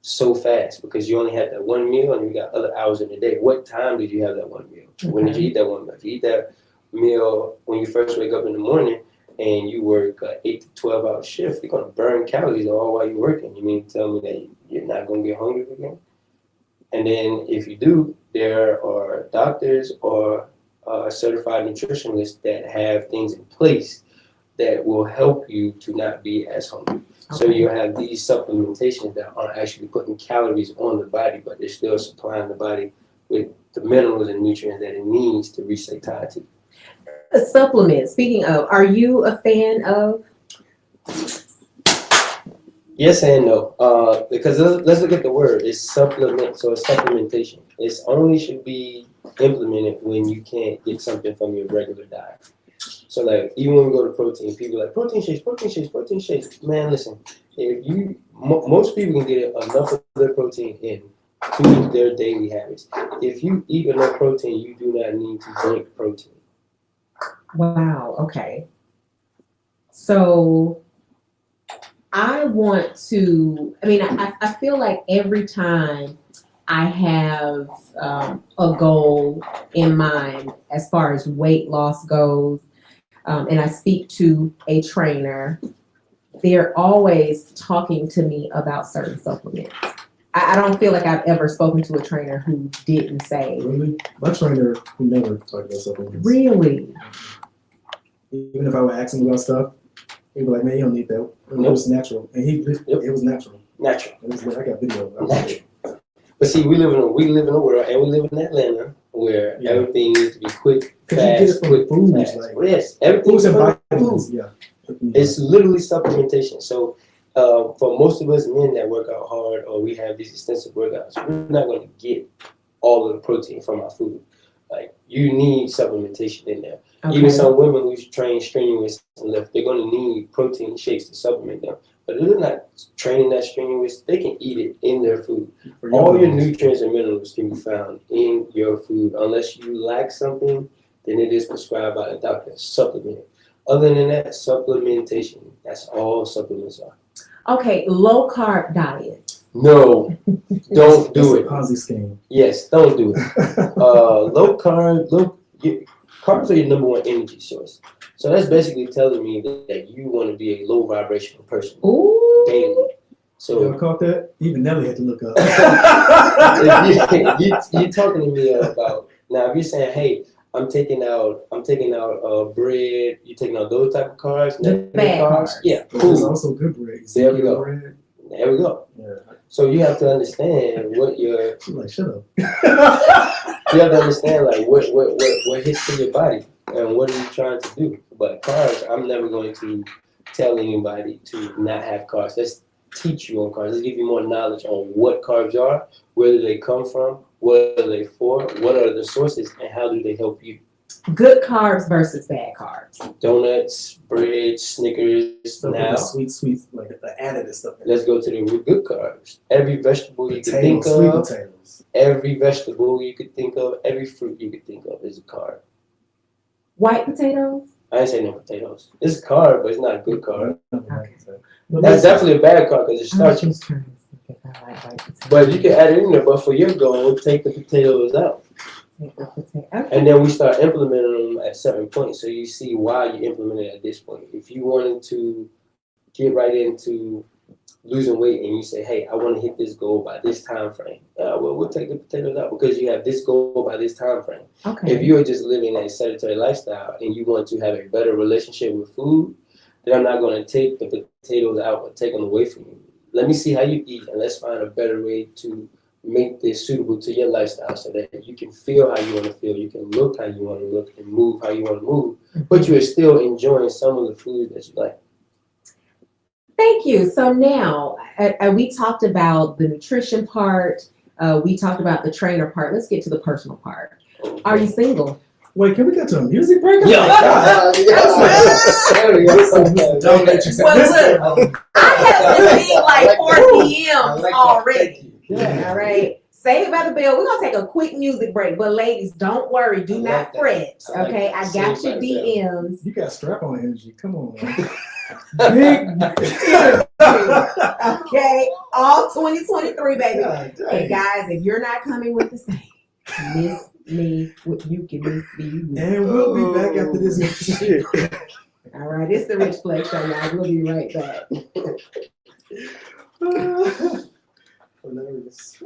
so fast because you only had that 1 meal and you got other hours in the day. What time did you have that 1 meal? When did you eat that 1 meal? If you eat that meal when you first wake up in the morning and you work an 8 to 12 hour shift, you're going to burn calories all while you're working. You mean to tell me that you're not going to get hungry again? And then if you do, there are doctors or certified nutritionists that have things in place that will help you to not be as hungry. Okay. So you have these supplementations that aren't actually putting calories on the body, but they're still supplying the body with the minerals and nutrients that it needs to reach satiety. A supplement, speaking of, are you a fan of? Yes and no, because let's look at the word. It's supplement, so it's supplementation. It's only should be implemented when you can't get something from your regular diet. So like even when we go to protein, people are like protein shakes. Man, listen, if most people can get enough of their protein in to their daily habits. If you eat enough protein, you do not need to drink protein. Wow. Okay. So I feel like every time I have a goal in mind as far as weight loss goes, and I speak to a trainer, they're always talking to me about certain supplements. I don't feel like I've ever spoken to a trainer who didn't say. Really? My trainer who never talked about supplements. Really? Even if I would ask him about stuff, he'd be like, "Man, you don't need that. It was natural." And it was natural. Natural. It was like, I got video of it. Natural. But see, we live in a world, and we live in Atlanta, where everything needs to be quick, fast, quick, fast. Like, yes, everything's from food. Yeah. It's literally supplementation. So for most of us men that work out hard or we have these extensive workouts, we're not going to get all of the protein from our food. Like you need supplementation in there. Okay. Even some women who train strenuous and lift, they're going to need protein shakes to supplement them. But if they're not training that strenuous, they can eat it in their food. All your nutrients and minerals can be found in your food. Unless you lack something, then it is prescribed by the doctor. Supplement it. Other than that, supplementation. That's all supplements are. Okay, low carb diet. No, don't do it. It's a Ponzi scheme. Yes, don't do it. Low carb, carbs are your number one energy source. So that's basically telling me that you want to be a low vibrational person. Ooh. Daily. So y'all caught that? Even Nelly had to look up. you're talking to me about Now, if you're saying, hey, I'm taking out bread, you're taking out those type of carbs, The bad carbs. yeah, But there's cool. also good bread. There we go. Bread. There we go. Yeah. So you have to understand what your She's like, shut up. you have to understand like what hits to your body and what are you trying to do. But carbs, I'm never going to tell anybody to not have carbs. Let's teach you on carbs. Let's give you more knowledge on what carbs are, where do they come from, what are they for, what are the sources, and how do they help you. Good carbs versus bad carbs. Donuts, bread, Snickers. Stuff Now, like the sweet, like the added stuff. let's go to the good carbs. Every vegetable you can think Sweet of, potatoes. every vegetable you could think of, every fruit you could think of is a carb. White potatoes? I ain't say no potatoes. It's a carb, but it's not a good carb. Okay. That's definitely a bad carb because it's starchy. But you can add it in there. But for your goal, take the potatoes out. And then we start implementing them at certain points. So you see why you implement it at this point. If you wanted to get right into losing weight and you say, hey, I want to hit this goal by this time frame. Well, we'll take the potatoes out because you have this goal by this time frame. Okay. If you are just living a sedentary lifestyle and you want to have a better relationship with food, then I'm not going to take the potatoes out or take them away from you. Let me see how you eat and let's find a better way to make this suitable to your lifestyle so that you can feel how you want to feel, you can look how you want to look, and move how you want to move, but you are still enjoying some of the food that you like. Thank you. So now we talked about the nutrition part. We talked about the trainer part. Let's get to the personal part. Are you single? Wait, can we get to a music break? Yeah. Well, look, I have received like 4 DMs already. Yeah. All right. Saved by the bell. We're going to take a quick music break. But ladies, don't worry. Do not fret. Okay. I got your DMs. You got strap-on energy. Come on, man. Okay. All 2023, baby. Hey, guys, if you're not coming with the same, miss me. You can miss me. and we'll be back after this music break. All right. It's the Rich Flex Show, y'all. We'll be right back. Hilarious.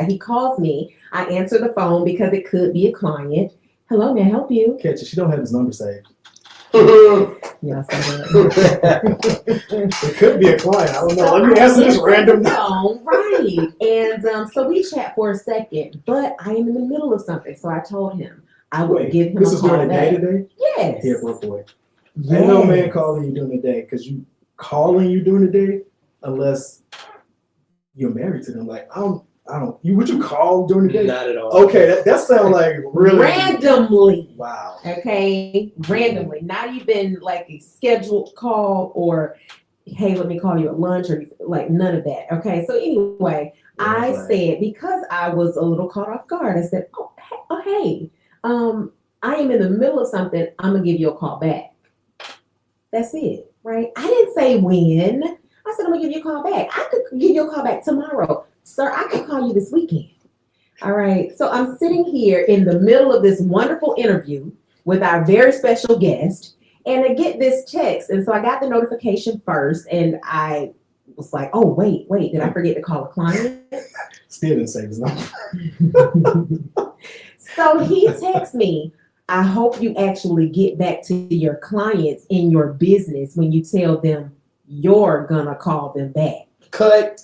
He calls me. I answer the phone because it could be a client. Hello, may I help you? Catch it. She don't have his number saved. Yes, I It could be a client. I don't know. Let me answer this random phone. Right. And so we chat for a second, but I am in the middle of something. So I told him I would give him this a is call during the day back. today? Yes. Yeah, work boy. Ain't no man calling you during the day because you calling you during the day unless you're married to them. Like, I don't, would you call during the day? Not at all. Okay, that sounds like really. Randomly. Wow. Okay, randomly, not even like a scheduled call or, hey, let me call you at lunch or like none of that. Okay, so anyway, I said, because I was a little caught off guard, I said, hey, I am in the middle of something. I'm gonna give you a call back. That's it, right? I didn't say when. I said, I'm gonna give you a call back. I could give you a call back tomorrow. Sir, I could call you this weekend. All right. So I'm sitting here in the middle of this wonderful interview with our very special guest, and I get this text. And so I got the notification first, and I was like, oh, wait, did I forget to call a client? Still didn't say his number. So he texts me, I hope you actually get back to your clients in your business when you tell them you're gonna call them back. Cut.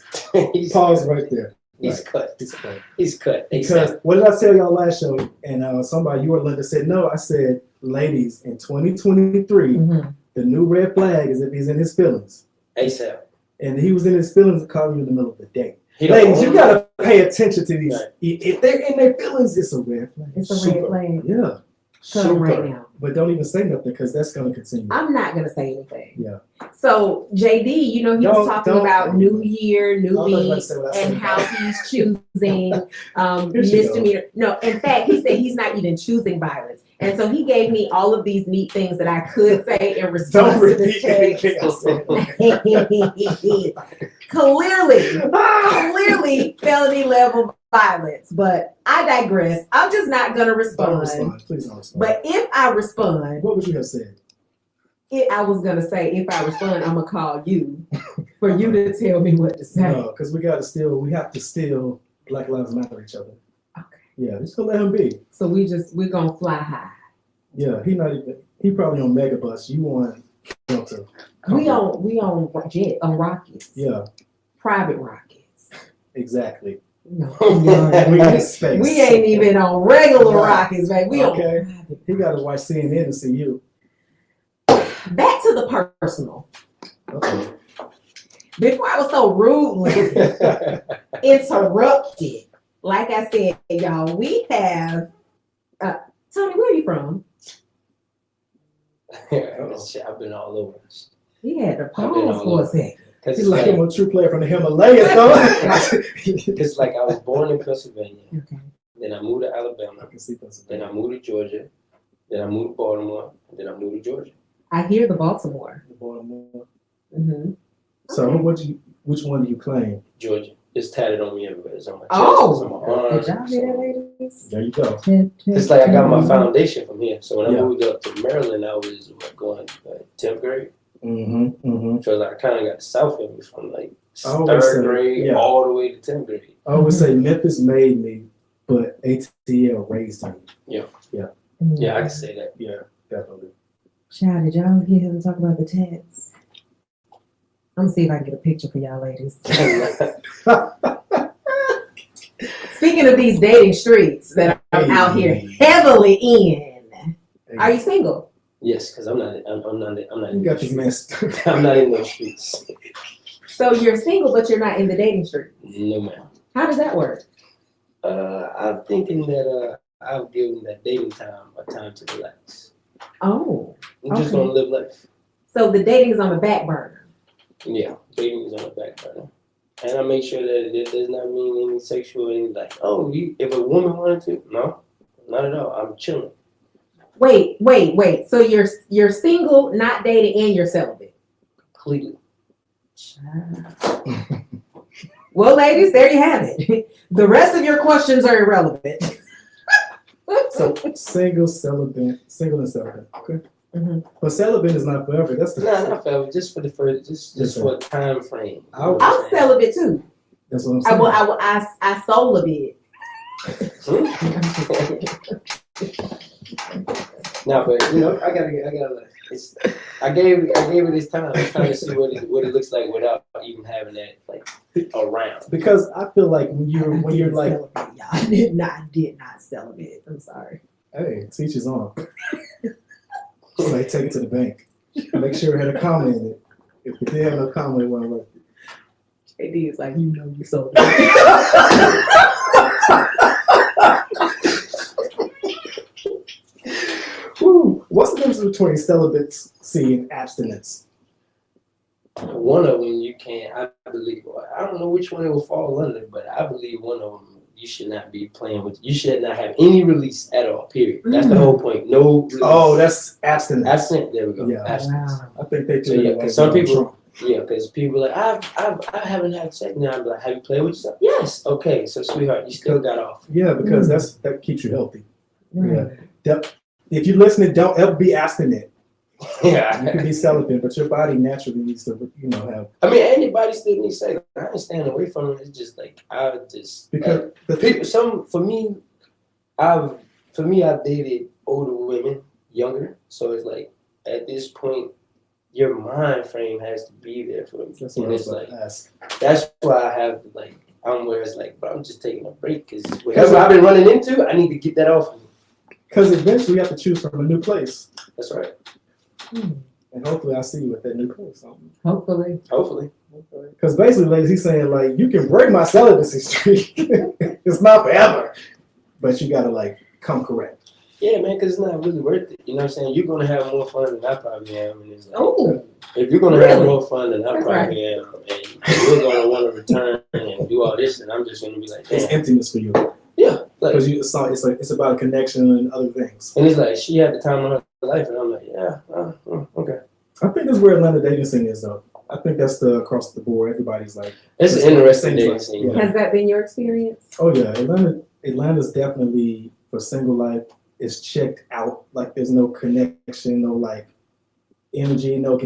Pause right there. He's cut. He's cut. He's cut. Because what did I tell y'all last show? And somebody, you or Linda, said no. I said, ladies, in 2023, the new red flag is if he's in his feelings. ASAP. And he was in his feelings and calling you in the middle of the day. Ladies, you gotta pay attention to these. Right. If they're in their feelings, it's a red flag. It's a red flag. Yeah. Super. Right now. But don't even say nothing because that's gonna continue. I'm not gonna say anything. Yeah. So JD, he was talking about new year, new me, and how he's choosing misdemeanor. No, in fact, he said he's not even choosing violence. And so he gave me all of these neat things that I could say in response to this text. Clearly felony level violence, but I digress. I'm just not gonna respond. Don't respond. Please don't respond. But if I respond, what would you have said? I was gonna say, if I respond, I'm gonna call you for you to tell me what to say. No, because we have to still Black Lives Matter each other. Okay. Yeah, just gonna let him be. So we're gonna fly high. Yeah, he probably on Megabus. You on Delta. We on rockets. Yeah. Private rockets. Exactly. No. We in space. We ain't even on regular rockets, baby. We okay. on private. He gotta watch CNN to see you. Back to the personal. Okay. Before I was so rudely interrupted, like I said, y'all, we have Tony, where are you from? I've been all over. He had to pause for a second. He's like I'm a true player from the Himalayas, though. It's like I was born in Pennsylvania. Okay. Then I moved to Alabama. I can see Pennsylvania. Then I moved to Georgia. Then I moved to Baltimore. And then I moved to Georgia. I hear the Baltimore. Baltimore. Mm-hmm. So which one do you claim? Georgia. It's tatted on me everywhere. It's on my chest. Oh, it's on my arms. did y'all hear that, ladies? There you go. It's like I got my foundation from here. So when I moved up to Maryland, I was going 10th grade. So I kind of got the South in me from like third grade all the way to 10th grade. I always say Memphis made me, but ATL raised me. Yeah, I can say that. Yeah, definitely. Child, did y'all hear him talk about the tats? I'm gonna see if I can get a picture for y'all ladies. Speaking of these dating streets that I'm out here heavily in, are you single? Yes, because I'm not. You got this mess. I'm not in those streets. So you're single, but you're not in the dating street. No, ma'am. How does that work? I'm thinking that I'll give them that dating time a time to relax. Oh, I'm just gonna live life. So the dating is on the back burner. Yeah, dating is on the back burner, and I make sure that it does not mean any sexual. Any like, if a woman wanted to, no, not at all. I'm chilling. Wait. So you're single, not dating, and you're celibate. Completely. Well, ladies, there you have it. The rest of your questions are irrelevant. So single and celibate. Okay. Mm-hmm. But celibate is not forever. That's the not forever. Just for the first, just for a time frame. I'm celibate too. That's what I'm saying. I sold a bit. No, but I gotta. I gave it this time. I'm trying to see what it looks like without even having that like around. Because I feel like when you're like, I did not sell a bit. I'm sorry. hey, teach his own. So take it to the bank. Make sure it had a comma in it. If it didn't have no comma, it wasn't worth it. JD is like, you sold it. Woo. What's the difference between celibacy and abstinence? One of them you can't. I believe. I don't know which one it will fall under, but I believe one of them you should not be playing with. You should not have any release at all. Period. That's the whole point. No release. Oh, that's abstinence. Abstinent. There we go. Yeah. Abstinence. Wow. I think they do. So, yeah, that 'cause some like people- Trump. Yeah, because people are like, I haven't had sex now. I'm like, have you played with yourself? Yes. Okay, so sweetheart, you still got off. Yeah, because that keeps you healthy. Right. Yeah. If you're listening, don't ever be abstinent. Yeah. You can be celibate, but your body naturally needs to, have. I mean, anybody still needs sex. I ain't staying away from it. It's just like Because the people. For me, I've dated older women, younger. So it's like at this point, your mind frame has to be there for me. That's what And I it's was like about to ask. that's why I have like I'm where it's like, but I'm just taking a break because whatever I've been running into, I need to get that off of me. Because eventually you have to choose from a new place. That's right. And hopefully I see you at that new place. Hopefully. Hopefully. Because basically, ladies, he's saying, like, you can break my celibacy streak. It's not forever. But you got to, like, come correct. Yeah, man, because it's not really worth it. You know what I'm saying? You're going to have more fun than I probably am. And it's like, Oh. if you're going to have Really? more fun than I That's probably am, and you're going to want to return and do all this, and I'm just going to be like, It's damn. emptiness for you. Yeah. Like, Because it's about a connection and other things. and it's like, she had the time of her life, and I'm like, yeah, okay. I think that's where Atlanta dating scene is, though. I think that's the across the board. Everybody's like, It's It's an interesting like- dating scene. yeah. Has that been your experience? oh yeah, Atlanta's definitely for single life. It's checked out. Like there's no connection, no like energy, no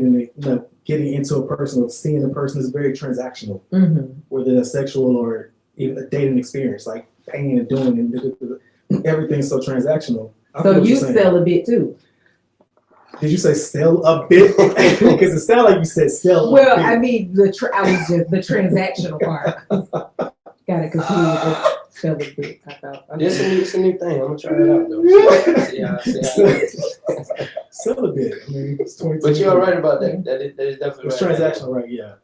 getting into a person or seeing a person is very transactional. Mm-hmm. Whether it's sexual or even a dating experience, like paying and doing and everything's so transactional. I So feel what you you're saying. sell a bit too. Did you say sell a bit? Because it sounded like you said sell Well, a bit. I mean, I was just the transactional part. Got it confused with sell a bit. I thought. It's a new thing. I'm going to try it out, though. See how Sell a bit. I mean, it's 22. But you're right about that. That is definitely It's right. transactional, right? Yeah.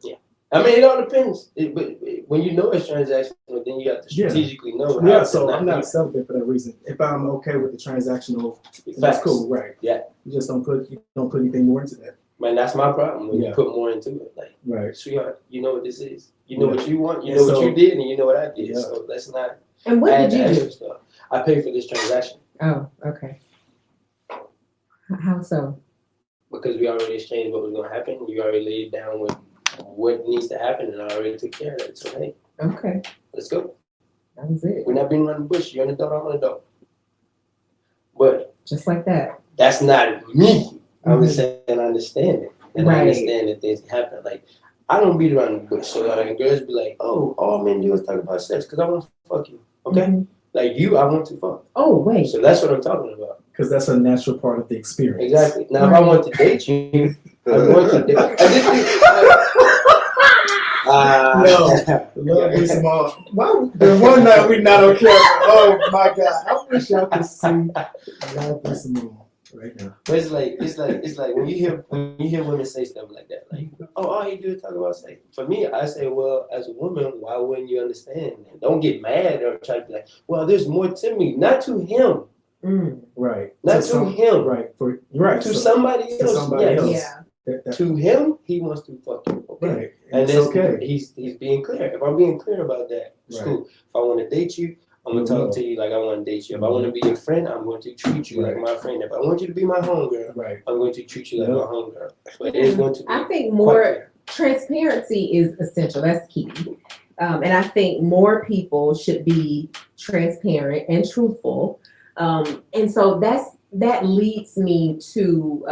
I mean, it all depends. But when you know it's transactional, then you have to Yeah. strategically know. how Yeah, to so I'm not be. celibate for that reason. If I'm okay with the transactional, that's Facts. cool, right? Yeah. You just don't put anything more into that, Man, that's my problem when Yeah. you put more into it. Like, right? sweetheart, you know what this is. You know Yeah. what you want. You And know what so- you did, and you know what I did. Yeah. So let's not And what add did you extra do? stuff. I paid for this transaction Oh, okay. How so? because we already exchanged what was going to happen. You already laid down what needs to happen, and I already took care of it. So hey, Okay, let's go. that was it. We're not being around the bush. You're an adult. I'm an adult. But Just like that. that's not me. I was Mhm. saying I understand it. And I Right. understand that things happen. Like, I don't beat around the bush. So, like, girls be like, oh, all men do is talk about sex because I want to fuck you. Okay? Mhm. Like, you, I want to fuck. Oh, wait. So, that's what I'm talking about. Because that's a natural part of the experience. Exactly. Now, if I want to date you, I'm going to date Love me some more. Why the one night we not on camera? Oh my God! I wish y'all could see Love me some more right now. But it's like when you hear women say stuff like that, like, oh, all you do is talk about sex. For me, I say, well, as a woman, why wouldn't you understand? And don't get mad or try to be like, well, there's more to me, not to him, Mm. Right. not to him, Right. Right. to somebody else. somebody Yes. else. Yeah. To him, he wants to fuck you. Okay. Right. And it's that's okay. He's being clear. If I'm being clear about that, it's Right. cool. If I want to date you, I'm gonna talk to you like I want to date you. If I want to be your friend, I'm going to treat you like Right. my friend. If I want you to be my homegirl, Right. I'm going to treat you like Yeah. my homegirl. So it is going to be. I think quite more clear. transparency is essential. That's key. And I think more people should be transparent and truthful. And so that leads me to,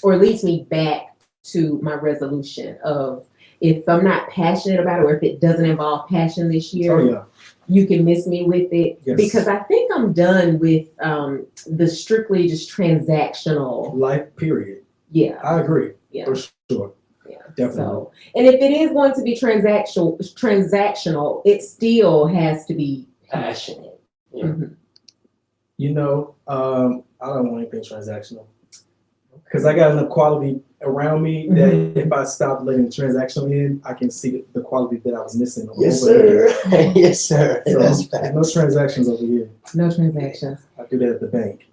or leads me back to my resolution of If I'm not passionate about it, or if it doesn't involve passion this year, Oh yeah. you can miss me with it. Yes. Because I think I'm done with the strictly just transactional. Life period. Yeah. I agree. Yeah. For sure. Yeah. Definitely. So, and if it is going to be transactional, it still has to be passionate. Yeah. Mm-hmm. You know, I don't want anything transactional because I got enough quality around me that if I stop letting transactional in, I can see the quality that I was missing. Yes, over there. sir. Yes, sir. So That's there's facts. no transactions over here. No transactions. I do that at the bank.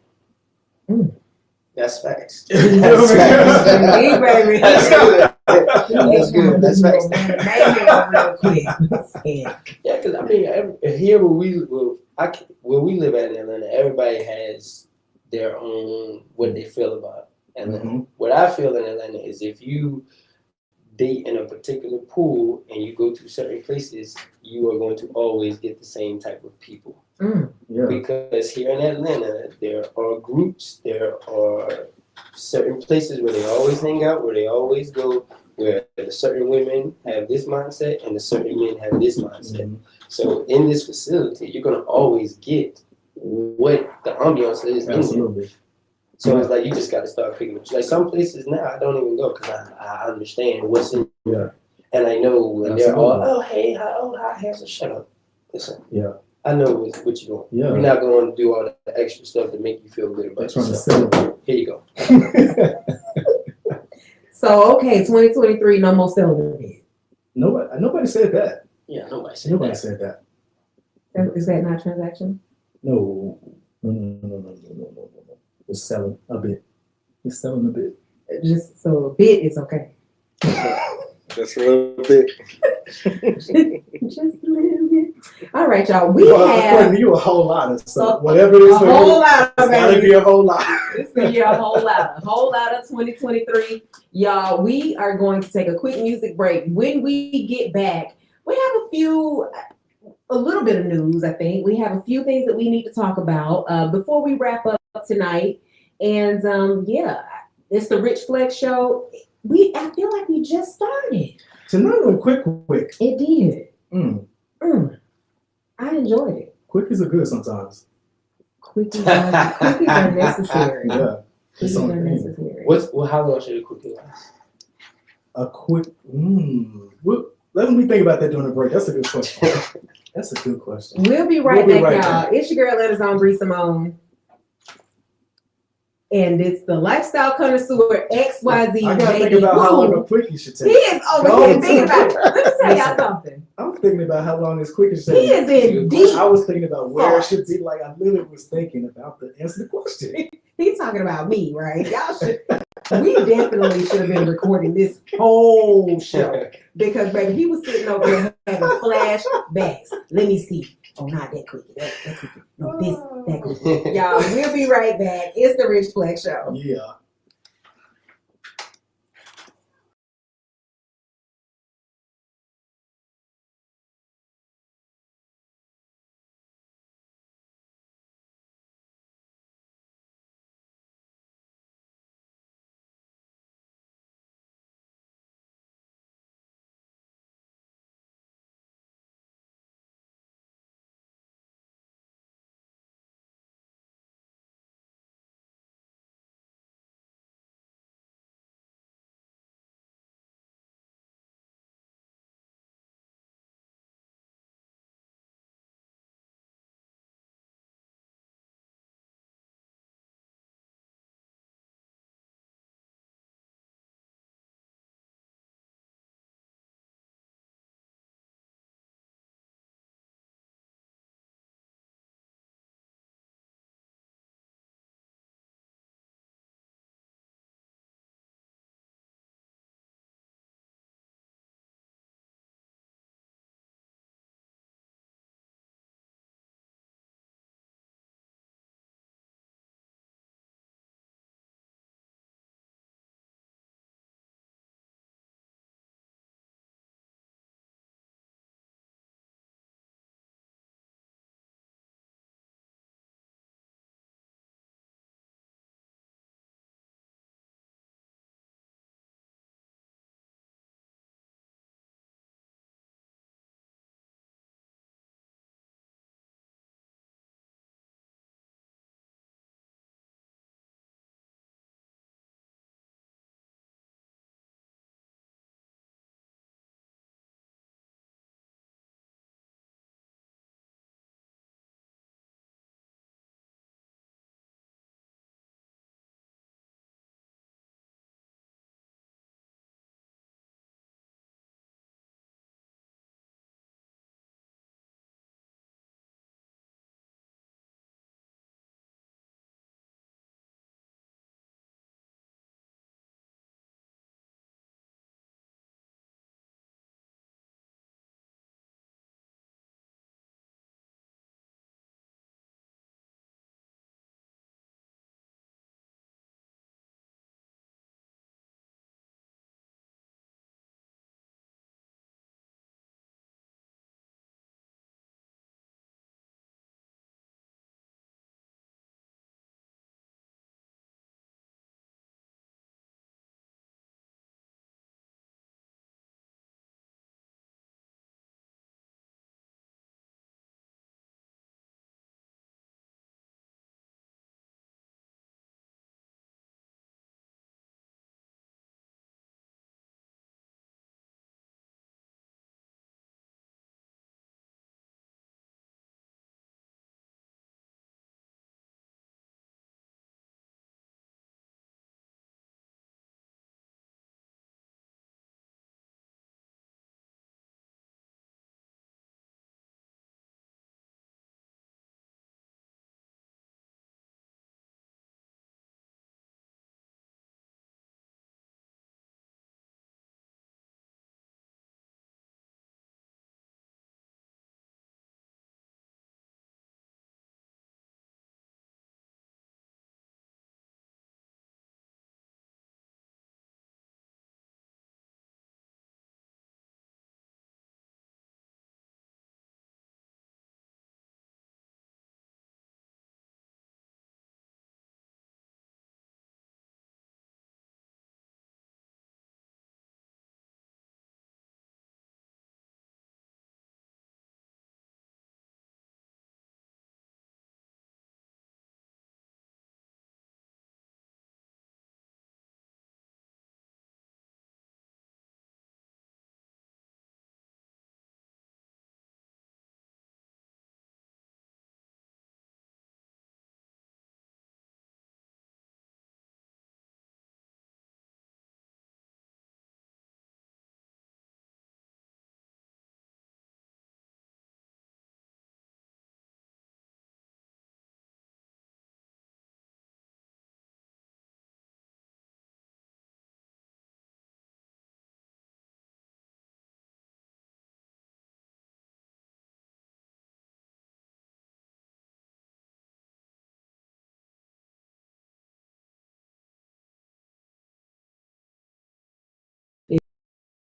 That's facts. You know That's what I mean? facts. Hey, baby. That's good. That's good. That's facts. Real quick. Yeah, because I mean, here where we live at in Atlanta, everybody has their own what they feel about Atlanta. Mm-hmm. What I feel in Atlanta is if you date in a particular pool and you go to certain places, you are going to always get the same type of people. Yeah. Because here in Atlanta, there are groups, there are certain places where they always hang out, where they always go, where the certain women have this mindset and the certain men have this mindset. Mm-hmm. So in this facility, you're gonna always get what the ambiance is in there. Absolutely. So it's like you just gotta start picking up. Like some places now, I don't even go because I understand what's in there. And I know when they're all, oh hey, hi, handsome, shut up. Listen. Yeah. I know what you're doing. Yeah. We're not going to do all the extra stuff to make you feel good about Trying to yourself. sell. Here you go. So, okay, 2023, no more celibate. Nobody said that. Yeah, nobody said Nobody that. said that. Is that not transaction? No. It's selling a bit. It's selling a bit. Just so a bit is okay. Just a little bit. Just a little bit. All right, y'all. According to you, a whole lot of stuff. Whatever it is, a whole lot. it's gotta be a whole lot. It's gonna be a whole lot of 2023. Y'all, we are going to take a quick music break. When we get back, we have a little bit of news, I think. We have a few things that we need to talk about before we wrap up tonight. And yeah, it's the Rich Flex Show. I feel like we just started. Tonight went quick. It did. I enjoyed it. Quickies are good sometimes. Quickies are necessary. Yeah. It's Quickies on are thing. necessary. How long should a quickie last? A quick. Let me think about that during the break. That's a good question. That's a good question. We'll be right back, y'all. It's your girl, Letters on Bree Simone. And it's the Lifestyle Connoisseur XYZ. I gotta think about how long a quickie should take. He is over here thinking about it. Let me tell y'all something. I'm thinking about how long this quickie should He take. is in deep. I was thinking about where it should be. Like I literally was thinking about the answer to the question. He's talking about me, right? Y'all should. We definitely should have been recording this whole show because, baby, he was sitting over there having flashbacks. Let me see. Oh, not that quickie. That quickie. No, that quickie. Y'all, we'll be right back. It's the Rich Flex Show. Yeah.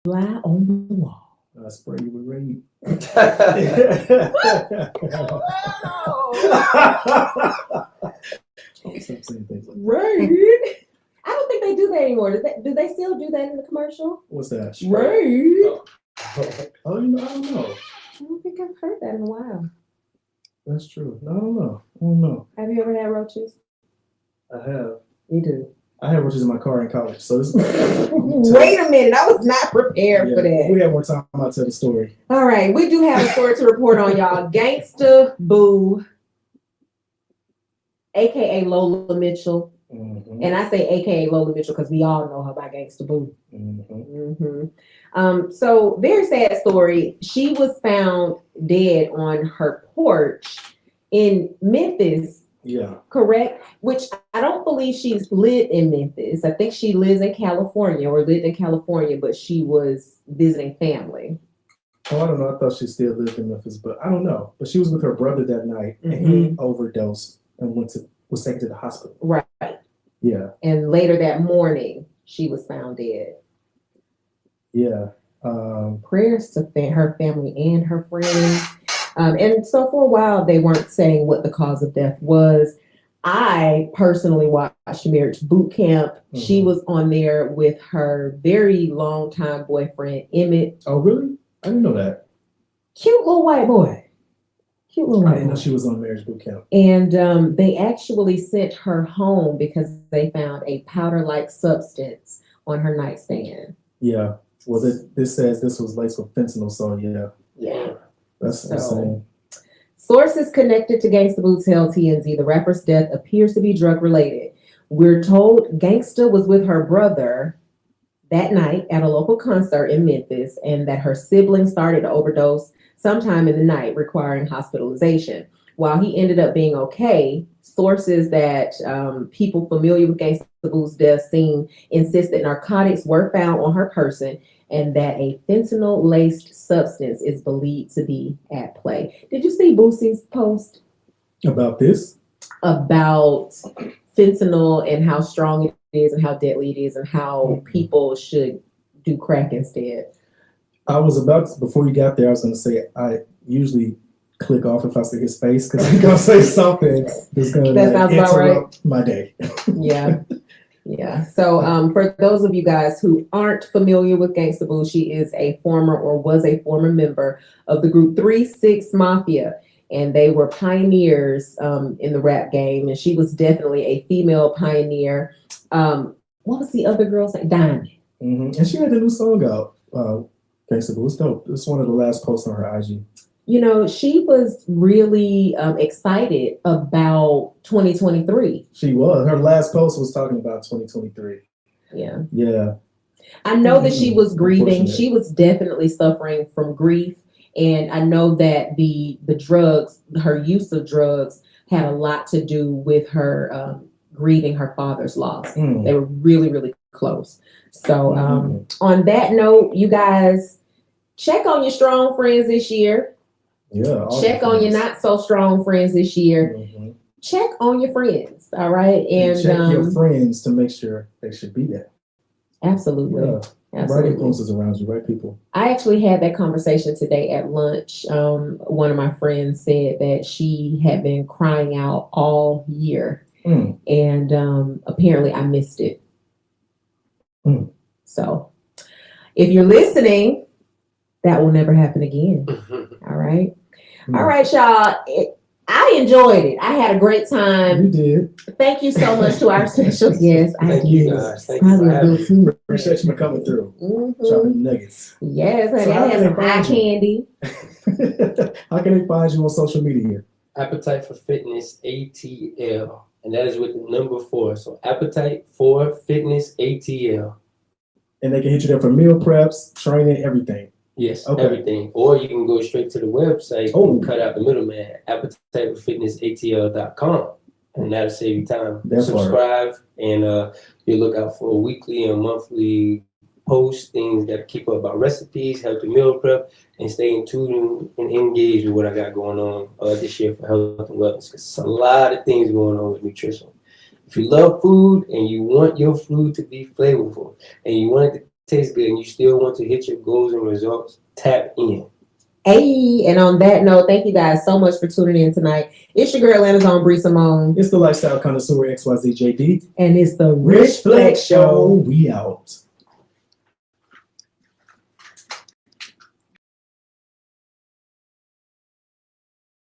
fly on the wall. I spray you with rain. Stop saying things like Rain. I don't think they do that anymore. Do they still do that in the commercial? what's that? Rain. Oh, you know, I don't know. I don't think I've heard that in a while. That's true. I don't know. Have you ever had roaches? I have. You do. I had roaches in my car in college. So this Wait a minute. I was not prepared for If that. we have more time, I'll tell the story. All right. We do have a story to report on, y'all. Gangsta Boo, a.k.a. Lola Mitchell. Mm-hmm. And I say a.k.a. Lola Mitchell because we all know her by Gangsta Boo. So very sad story. She was found dead on her porch in Memphis. Yeah. Correct? Which I don't believe she's lived in Memphis. I think she lives in California or lived in California, but she was visiting family. Oh, I don't know. I thought she still lived in Memphis, but I don't know. But she was with her brother that night, and he overdosed and was taken to the hospital. Right. Yeah. And later that morning, she was found dead. Yeah. Prayers to her family and her friends. And so for a while, they weren't saying what the cause of death was. I personally watched Marriage Boot Camp. Mm-hmm. She was on there with her very long-time boyfriend, Emmett. Oh, really? I didn't know that. Cute little white boy. I didn't know she was on Marriage Boot Camp. And they actually sent her home because they found a powder-like substance on her nightstand. Yeah. Well, this says this was laced with fentanyl, so yeah. Yeah. That's insane. Sources connected to Gangsta Boo tell TMZ the rapper's death appears to be drug-related. We're told Gangsta was with her brother that night at a local concert in Memphis and that her sibling started to overdose sometime in the night, requiring hospitalization. While he ended up being okay, sources that people familiar with Gangsta Boo's death scene insist that narcotics were found on her person and that a fentanyl-laced substance is believed to be at play. Did you see Boosie's post? About this? About fentanyl and how strong it is and how deadly it is and how people should do crack instead. I was about to, before you got there, I was going to say I usually click off if I see his face because he's going to say something that's going to interrupt my day. Yeah. Yeah. So for those of you guys who aren't familiar with Gangsta Boo, she is a former or was a former member of the group 3-6 Mafia. And they were pioneers in the rap game. And she was definitely a female pioneer. What was the other girl's name? Diamond. Mm-hmm. And she had a new song out. Gangsta Boo. It's dope. It's one of the last posts on her IG. You know, she was really excited about 2023. She was. Her last post was talking about 2023. Yeah. Yeah. I know that she was grieving. She was definitely suffering from grief. And I know that the drugs, her use of drugs, had a lot to do with her grieving her father's loss. They were really, really close. So on that note, you guys, check on your strong friends this year. Yeah. Check on your not so strong friends this year. Check on your friends. All right. And check your friends to make sure they should be there. Absolutely. Yeah. Absolutely. Right influences around you, right people. I actually had that conversation today at lunch. One of my friends said that she had been crying out all year. And apparently I missed it. So if you're listening, that will never happen again. All right. All right, y'all. I enjoyed it. I had a great time. You did. Thank you so much to our special guest. Thank you guys. Thank you for having me. Appreciate you for coming through. Chopping nuggets. Yes, honey. So I had some eye candy. How can they find you on social media? Appetite for Fitness ATL. And that is with the number 4. So Appetite for Fitness ATL. And they can hit you there for meal preps, training, everything. Yes, everything. Or you can go straight to the website and cut out the middleman, appetiteforfitnessatl.com. And that'll save you time. Subscribe, and you look out for a weekly and monthly posts, things that keep up about recipes, healthy meal prep, and stay in tune and engaged with what I got going on this year for health and wellness. Because there's a lot of things going on with nutrition. If you love food and you want your food to be flavorful and you want it to tastes good and you still want to hit your goals and results, tap in. Hey, and on that note, thank you guys so much for tuning in tonight. It's your girl, Atlanta's own Bree Simone. It's the Lifestyle Connoisseur XYZ JD. And it's the Rich FLEXX Show. We out.